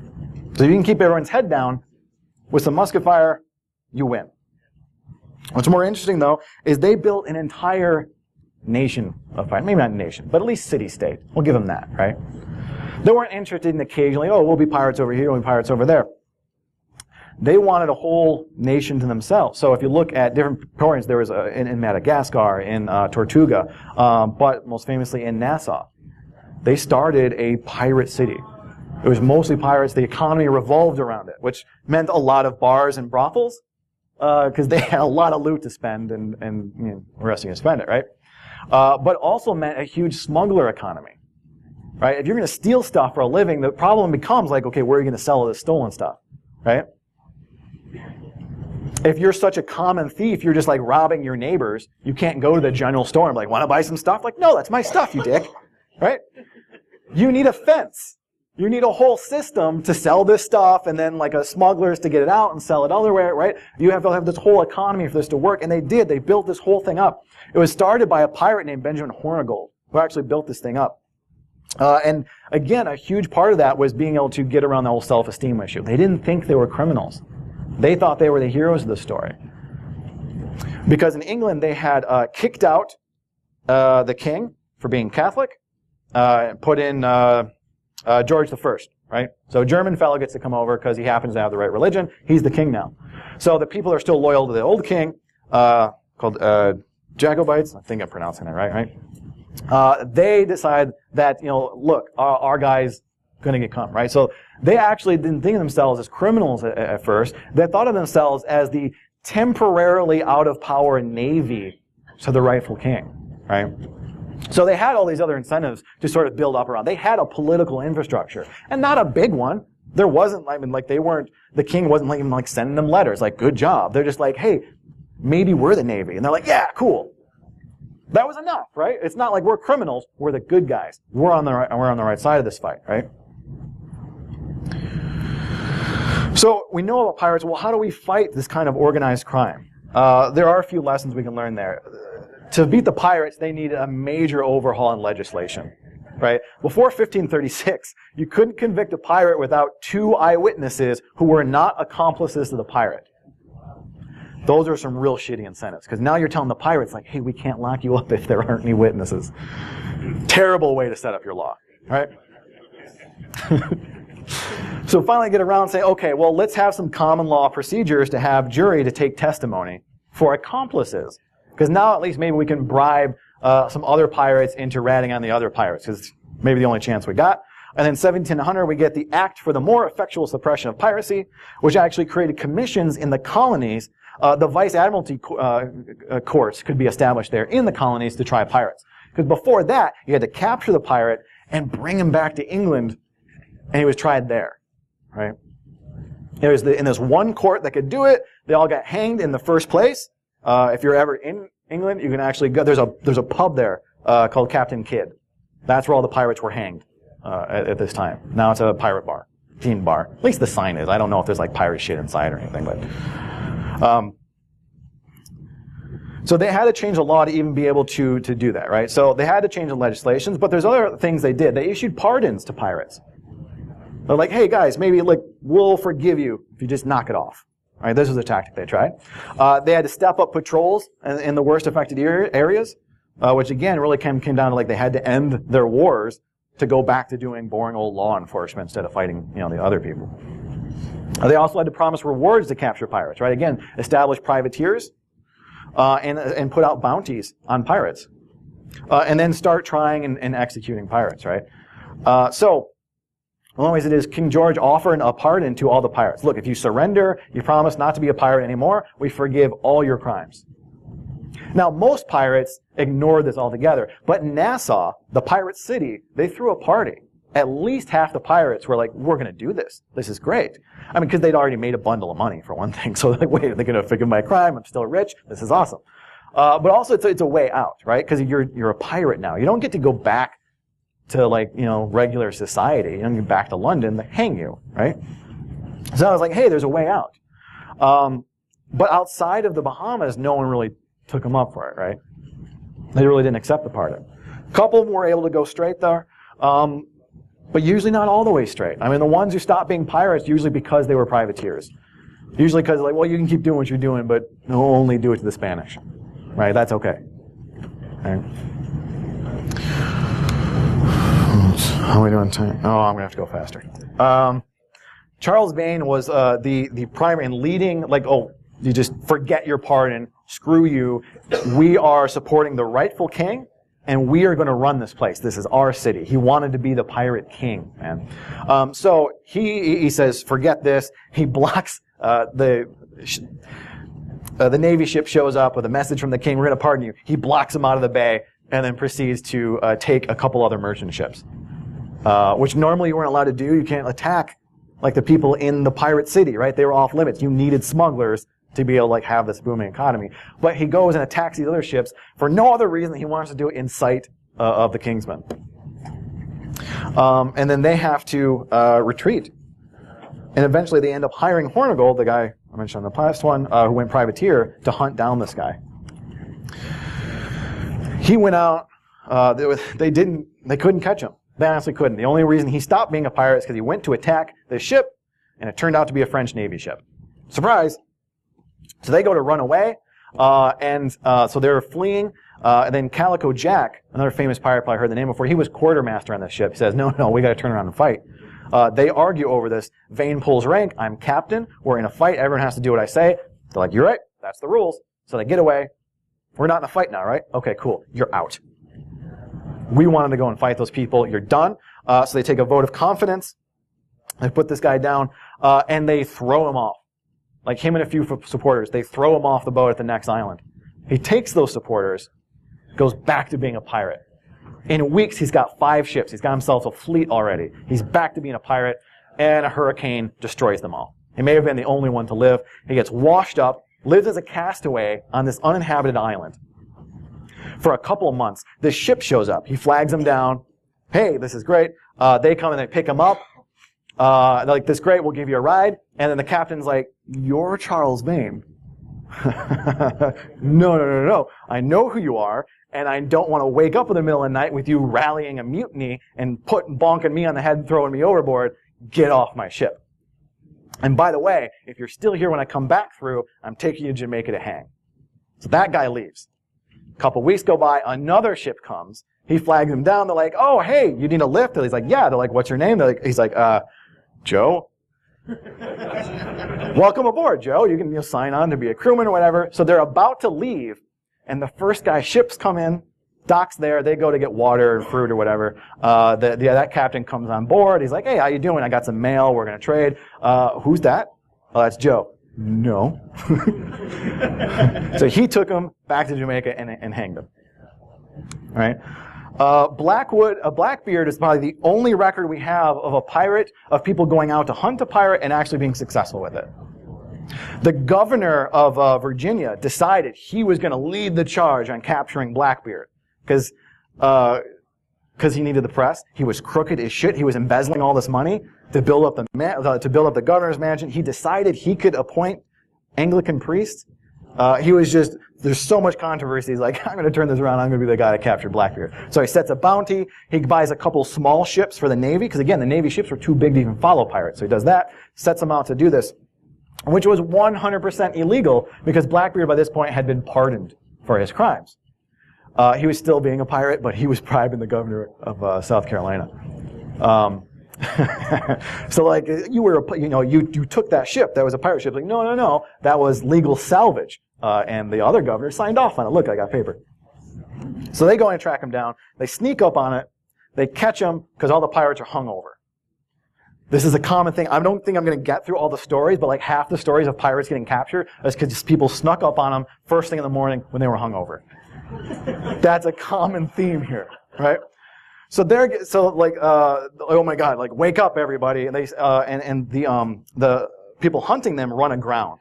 So if you can keep everyone's head down with some musket fire, you win. What's more interesting, though, is they built an entire nation of pirates. Maybe not nation, but at least city-state. We'll give them that, right? They weren't interested in occasionally, oh, we'll be pirates over here, we'll be pirates over there. They wanted a whole nation to themselves. So if you look at different points, there was in Madagascar, in Tortuga, but most famously in Nassau. They started a pirate city. It was mostly pirates. The economy revolved around it, which meant a lot of bars and brothels, because they had a lot of loot to spend, and you know, the rest of you spend it, right? But also meant a huge smuggler economy. right? If you're going to steal stuff for a living, the problem becomes like, okay, where are you going to sell this stolen stuff, right? If you're such a common thief, you're just like robbing your neighbors. You can't go to the general store and be like, want to buy some stuff? Like, no, that's my stuff, you dick, right? You need a fence. You need a whole system to sell this stuff, and then like a smugglers to get it out and sell it elsewhere, right? You have to have this whole economy for this to work, and they did. They built this whole thing up. It was started by a pirate named Benjamin Hornigold, who actually built this thing up. And again, a huge part of that was being able to get around the whole self-esteem issue. They didn't think they were criminals. They thought they were the heroes of the story. Because in England, they had kicked out the king for being Catholic, and put in George I, right? So a German fellow gets to come over because he happens to have the right religion. He's the king now. So the people are still loyal to the old king, called Jacobites. I think I'm pronouncing that right? They decide that, look, our guy's going to get come, right? So they actually didn't think of themselves as criminals at first. They thought of themselves as the temporarily out of power navy to the rightful king, right? So they had all these other incentives to sort of build up around. They had a political infrastructure, and not a big one. There wasn't, the king wasn't even sending them letters, like, good job. They're just like, hey, maybe we're the navy. And they're like, yeah, cool. That was enough, right? It's not like we're criminals. We're the good guys. We're on the right side of this fight, right? So we know about pirates. Well, how do we fight this kind of organized crime? There are a few lessons we can learn there. To beat the pirates, they needed a major overhaul in legislation, right? Before 1536, you couldn't convict a pirate without 2 eyewitnesses who were not accomplices to the pirate. Those are some real shitty incentives, because now you're telling the pirates, like, hey, we can't lock you up if there aren't any witnesses. Terrible way to set up your law, right? So finally get around and say, okay, well, let's have some common law procedures to have jury to take testimony for accomplices. Because now at least maybe we can bribe some other pirates into ratting on the other pirates, because it's maybe the only chance we got. And then 1700, we get the Act for the More Effectual Suppression of Piracy, which actually created commissions in the colonies. The Vice Admiralty courts could be established there in the colonies to try pirates. Because before that, you had to capture the pirate and bring him back to England, and he was tried there, right? There's one court that could do it. They all got hanged in the first place. If you're ever in England, you can actually go. There's a pub there called Captain Kidd. That's where all the pirates were hanged at this time. Now it's a pirate bar, themed bar. At least the sign is. I don't know if there's like pirate shit inside or anything, but. So they had to change the law to even be able to do that, right? So they had to change the legislations, but there's other things they did. They issued pardons to pirates. They're like, hey guys, maybe we'll forgive you if you just knock it off. Right, this was a tactic they tried. They had to step up patrols in the worst affected areas, which again really came down to they had to end their wars to go back to doing boring old law enforcement instead of fighting the other people. They also had to promise rewards to capture pirates. Right, again, establish privateers and put out bounties on pirates, and then start trying and executing pirates. Right, so. One of the ways it is, King George offered a pardon to all the pirates. Look, if you surrender, you promise not to be a pirate anymore, we forgive all your crimes. Now, most pirates ignored this altogether, but in Nassau, the pirate city, they threw a party. At least half the pirates were like, we're going to do this. This is great. I mean, because they'd already made a bundle of money, for one thing. So they're like, wait, are they going to forgive my crime? I'm still rich. This is awesome. But also, it's a way out, right? Because you're a pirate now. You don't get to go back to regular society. You don't get back to London, they hang you, right? So I was like, hey, there's a way out. But outside of the Bahamas, no one really took them up for it, right? They really didn't accept the pardon. A couple of them were able to go straight there, but usually not all the way straight. I mean, the ones who stopped being pirates, usually because they were privateers. Usually because well, you can keep doing what you're doing, but only do it to the Spanish, right? That's okay. Right? How are we doing time? Oh, I'm going to have to go faster. Charles Vane was the primary and leading, you just forget your pardon, screw you. We are supporting the rightful king, and we are going to run this place. This is our city. He wanted to be the pirate king, man. So he says, forget this. He blocks the Navy ship shows up with a message from the king, we're going to pardon you. He blocks him out of the bay and then proceeds to take a couple other merchant ships. which normally you weren't allowed to do. You can't attack like the people in the pirate city, right? They were off limits. You needed smugglers to be able to like have this booming economy. But he goes and attacks these other ships for no other reason than he wants to do it in sight of the Kingsmen. And then they have to retreat. And eventually they end up hiring Hornigold, the guy I mentioned on the last one, who went privateer, to hunt down this guy. He went out. They couldn't catch him. They honestly couldn't. The only reason he stopped being a pirate is because he went to attack the ship, and it turned out to be a French Navy ship. Surprise! So they go to run away, so they're fleeing. And then Calico Jack, another famous pirate, probably heard the name before, he was quartermaster on this ship. He says, no, we got to turn around and fight. They argue over this. Vane pulls rank. I'm captain. We're in a fight. Everyone has to do what I say. They're like, you're right. That's the rules. So they get away. We're not in a fight now, right? Okay, cool. You're out. We wanted to go and fight those people. You're done. So they take a vote of confidence. They put this guy down, and they throw him off. Like him and a few supporters. They throw him off the boat at the next island. He takes those supporters, goes back to being a pirate. In weeks, he's got 5 ships. He's got himself a fleet already. He's back to being a pirate, and a hurricane destroys them all. He may have been the only one to live. He gets washed up, lives as a castaway on this uninhabited island for a couple of months. This ship shows up. He flags them down. Hey, this is great. They come and they pick him up. They're like, this is great. We'll give you a ride. And then the captain's like, you're Charles Vane. No. I know who you are, and I don't want to wake up in the middle of the night with you rallying a mutiny and bonking me on the head and throwing me overboard. Get off my ship. And by the way, if you're still here when I come back through, I'm taking you to Jamaica to hang. So that guy leaves. A couple weeks go by, another ship comes. He flags him down. They're like, oh, hey, you need a lift? And he's like, yeah. They're like, what's your name? He's like, Joe. Welcome aboard, Joe. You can sign on to be a crewman or whatever. So they're about to leave, and the first guy's ships come in, docks there. They go to get water and fruit or whatever. That captain comes on board. He's like, hey, how you doing? I got some mail. We're going to trade. Who's that? Oh, that's Joe. No. So he took him back to Jamaica and hanged him. All right. Blackbeard is probably the only record we have of a pirate, of people going out to hunt a pirate and actually being successful with it. The governor of Virginia decided he was going to lead the charge on capturing Blackbeard because he needed the press. He was crooked as shit. He was embezzling all this money to build up the governor's mansion. He decided he could appoint Anglican priests. There's so much controversy. He's like, I'm going to turn this around. I'm going to be the guy that captured Blackbeard. So he sets a bounty. He buys a couple small ships for the Navy, because again, the Navy ships were too big to even follow pirates. So he does that, sets them out to do this, which was 100% illegal, because Blackbeard by this point had been pardoned for his crimes. He was still being a pirate, but he was bribing the governor of South Carolina. So like, you took that ship, that was a pirate ship. Like, no, that was legal salvage. And the other governor signed off on it. Look, I got paper. So they go and track him down. They sneak up on it. They catch him because all the pirates are hungover. This is a common thing. I don't think I'm going to get through all the stories, but like half the stories of pirates getting captured is because people snuck up on them first thing in the morning when they were hungover. That's a common theme here, right? So oh my God, like wake up everybody. And the people hunting them run aground.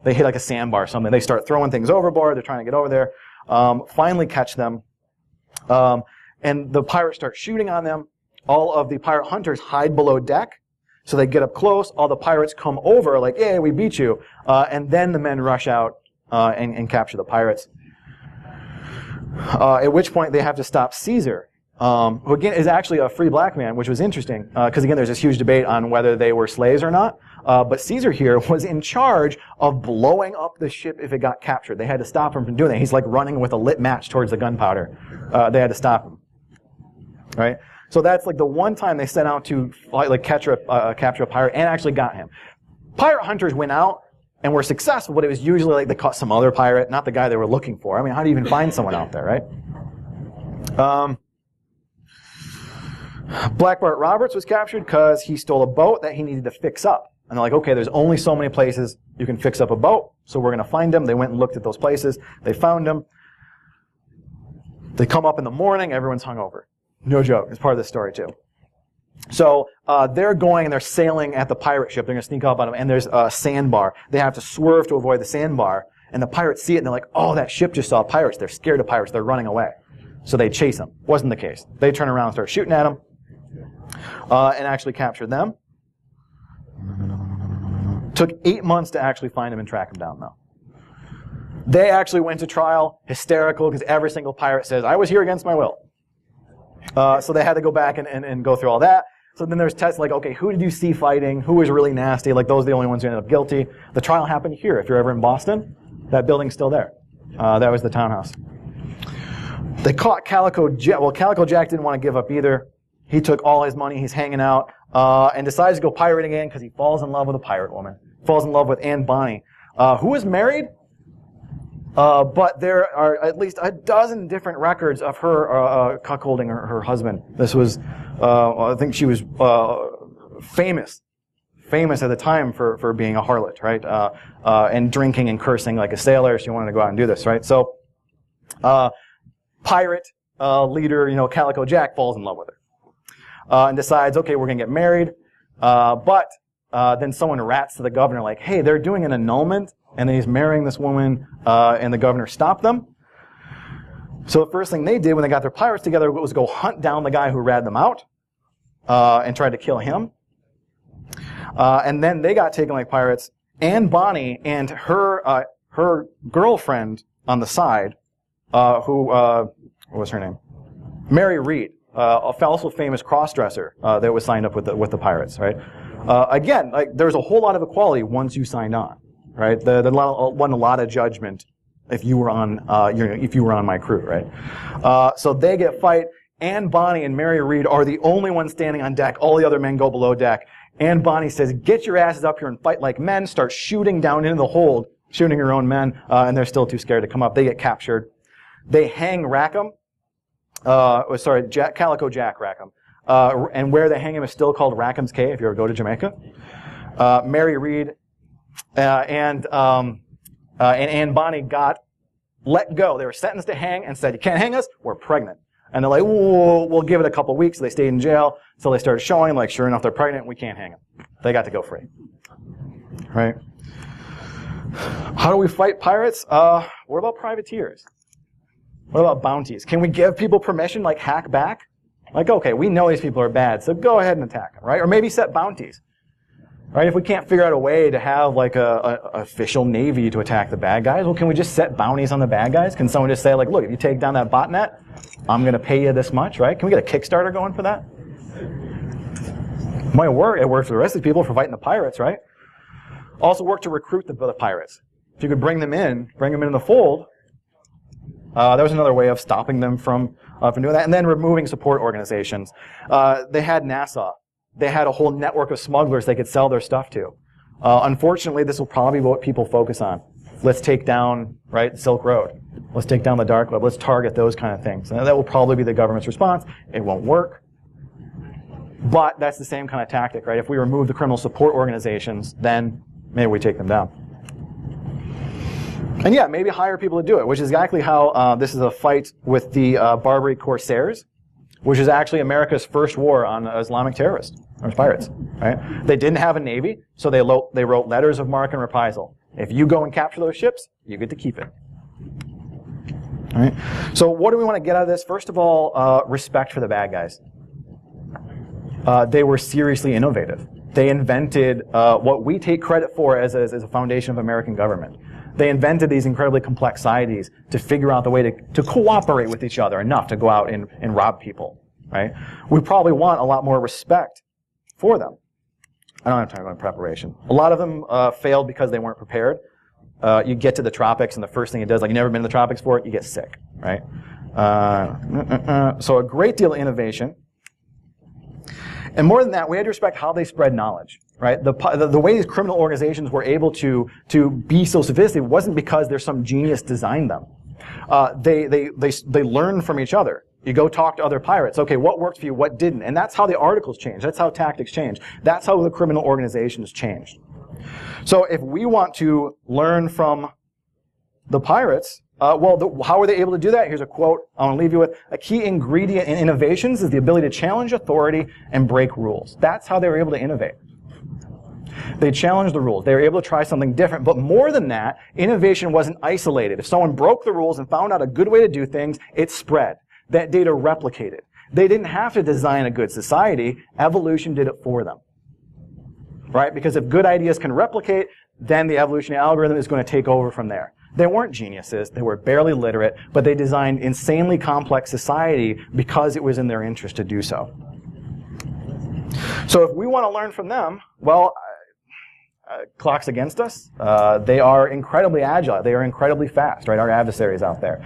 They hit like a sandbar or something. They start throwing things overboard. They're trying to get over there. Finally catch them. And the pirates start shooting on them. All of the pirate hunters hide below deck. So they get up close. All the pirates come over like, hey, we beat you. And then the men rush out and capture the pirates. At which point they have to stop Caesar, who again is actually a free black man, which was interesting. Because again, there's this huge debate on whether they were slaves or not. But Caesar here was in charge of blowing up the ship if it got captured. They had to stop him from doing that. He's like running with a lit match towards the gunpowder. They had to stop him. Right? So that's like the one time they set out to capture a pirate and actually got him. Pirate hunters went out and were successful, but it was usually like they caught some other pirate, not the guy they were looking for. I mean, how do you even find someone out there, right? Blackbeard Roberts was captured because he stole a boat that he needed to fix up. And they're like, okay, there's only so many places you can fix up a boat, so we're going to find him. They went and looked at those places. They found him. They come up in the morning. Everyone's hungover. No joke. It's part of the story, too. So they're going and they're sailing at the pirate ship. They're going to sneak up on them, and there's a sandbar. They have to swerve to avoid the sandbar, and the pirates see it, and they're like, oh, that ship just saw pirates. They're scared of pirates. They're running away. So they chase them. Wasn't the case. They turn around and start shooting at them and actually capture them. Took 8 months to actually find them and track them down, though. They actually went to trial, hysterical, because every single pirate says, I was here against my will. So they had to go back and go through all that. So then there's tests like, okay, who did you see fighting? Who was really nasty? Like, those are the only ones who ended up guilty. The trial happened here. If you're ever in Boston, that building's still there. That was the townhouse. They caught Calico Jack. Well, Calico Jack didn't want to give up either. He took all his money. He's hanging out and decides to go pirating again because he falls in love with a pirate woman. Falls in love with Anne Bonny, who was married. But there are at least a dozen different records of her cuckolding her husband. This was, I think she was famous at the time for being a harlot, right? And drinking and cursing like a sailor. She wanted to go out and do this, right? So, pirate leader, Calico Jack falls in love with her and decides, okay, we're gonna get married. But then someone rats to the governor like, hey, they're doing an annulment. And then he's marrying this woman, and the governor stopped them. So the first thing they did when they got their pirates together was go hunt down the guy who ratted them out and tried to kill him. And then they got taken like pirates. Anne Bonny and her girlfriend on the side, who what was her name? Mary Read, a also famous cross-dresser that was signed up with the pirates. Right? Again, like there's a whole lot of equality once you signed on. Right, there wasn't a lot of judgment if you were on my crew, right? So they get fight. Anne Bonny and Mary Read are the only ones standing on deck. All the other men go below deck. Anne Bonny says, "Get your asses up here and fight like men." Start shooting down into the hold, shooting her own men, and they're still too scared to come up. They get captured. They hang Rackham. Calico Jack Rackham, and where they hang him is still called Rackham's Cay. If you ever go to Jamaica, Mary Read. And Anne Bonny got let go. They were sentenced to hang and said, you can't hang us, we're pregnant. And they're like, we'll give it a couple weeks. So they stayed in jail. So they started showing, like, sure enough, they're pregnant, we can't hang them. They got to go free. Right? How do we fight pirates? What about privateers? What about bounties? Can we give people permission, like hack back? Like, okay, we know these people are bad, so go ahead and attack them, right? Or maybe set bounties. Right? If we can't figure out a way to have like a official navy to attack the bad guys, well, can we just set bounties on the bad guys? Can someone just say, like, look, if you take down that botnet, I'm going to pay you this much, right? Can we get a Kickstarter going for that? Might work. It works for the rest of the people for fighting the pirates, right? Also work to recruit the pirates. If you could bring them in the fold, that was another way of stopping them from doing that. And then removing support organizations. They had Nassau. They had a whole network of smugglers they could sell their stuff to. Unfortunately, this will probably be what people focus on. Let's take down, right, Silk Road. Let's take down the dark web. Let's target those kind of things. And that will probably be the government's response. It won't work. But that's the same kind of tactic, right? If we remove the criminal support organizations, then maybe we take them down. And yeah, maybe hire people to do it, which is exactly how this is a fight with the Barbary Corsairs, which is actually America's first war on Islamic terrorists, or pirates, right? They didn't have a navy, so they wrote letters of marque and reprisal. If you go and capture those ships, you get to keep it. All right? So what do we want to get out of this? First of all, respect for the bad guys. They were seriously innovative. They invented what we take credit for as a foundation of American government. They invented these incredibly complex societies to figure out the way to cooperate with each other enough to go out and rob people, right? We probably want a lot more respect for them. I don't have time about preparation. A lot of them failed because they weren't prepared. You get to the tropics, and the first thing it does, like you've never been to the tropics before, you get sick, right? So a great deal of innovation. And more than that, we had to respect how they spread knowledge, right? The way these criminal organizations were able to be so sophisticated wasn't because there's some genius designed them. They learn from each other. You go talk to other pirates. Okay, what worked for you? What didn't? And that's how the articles changed. That's how tactics changed. That's how the criminal organizations changed. So if we want to learn from the pirates, How are they able to do that? Here's a quote I want to leave you with. A key ingredient in innovations is the ability to challenge authority and break rules. That's how they were able to innovate. They challenged the rules. They were able to try something different. But more than that, innovation wasn't isolated. If someone broke the rules and found out a good way to do things, it spread. That data replicated. They didn't have to design a good society. Evolution did it for them. Right? Because if good ideas can replicate, then the evolutionary algorithm is going to take over from there. They weren't geniuses. They were barely literate, but they designed insanely complex society because it was in their interest to do so. So if we want to learn from them, well, clock's against us. They are incredibly agile. They are incredibly fast, right? Our adversaries out there.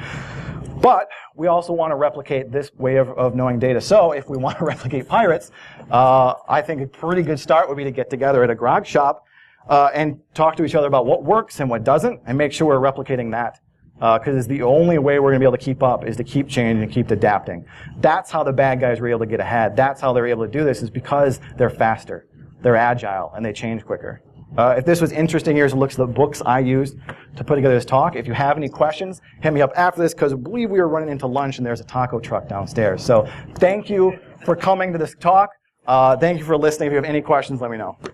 But we also want to replicate this way of knowing data. So if we want to replicate pirates, I think a pretty good start would be to get together at a grog shop and talk to each other about what works and what doesn't, and make sure we're replicating that. Because it's the only way we're going to be able to keep up is to keep changing and keep adapting. That's how the bad guys were able to get ahead. That's how they're able to do this, is because they're faster, they're agile, and they change quicker. If this was interesting, here's a look at the books I used to put together this talk. If you have any questions, hit me up after this, because I believe we were running into lunch and there's a taco truck downstairs. So thank you for coming to this talk. Thank you for listening. If you have any questions, let me know. Let me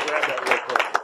grab that real quick.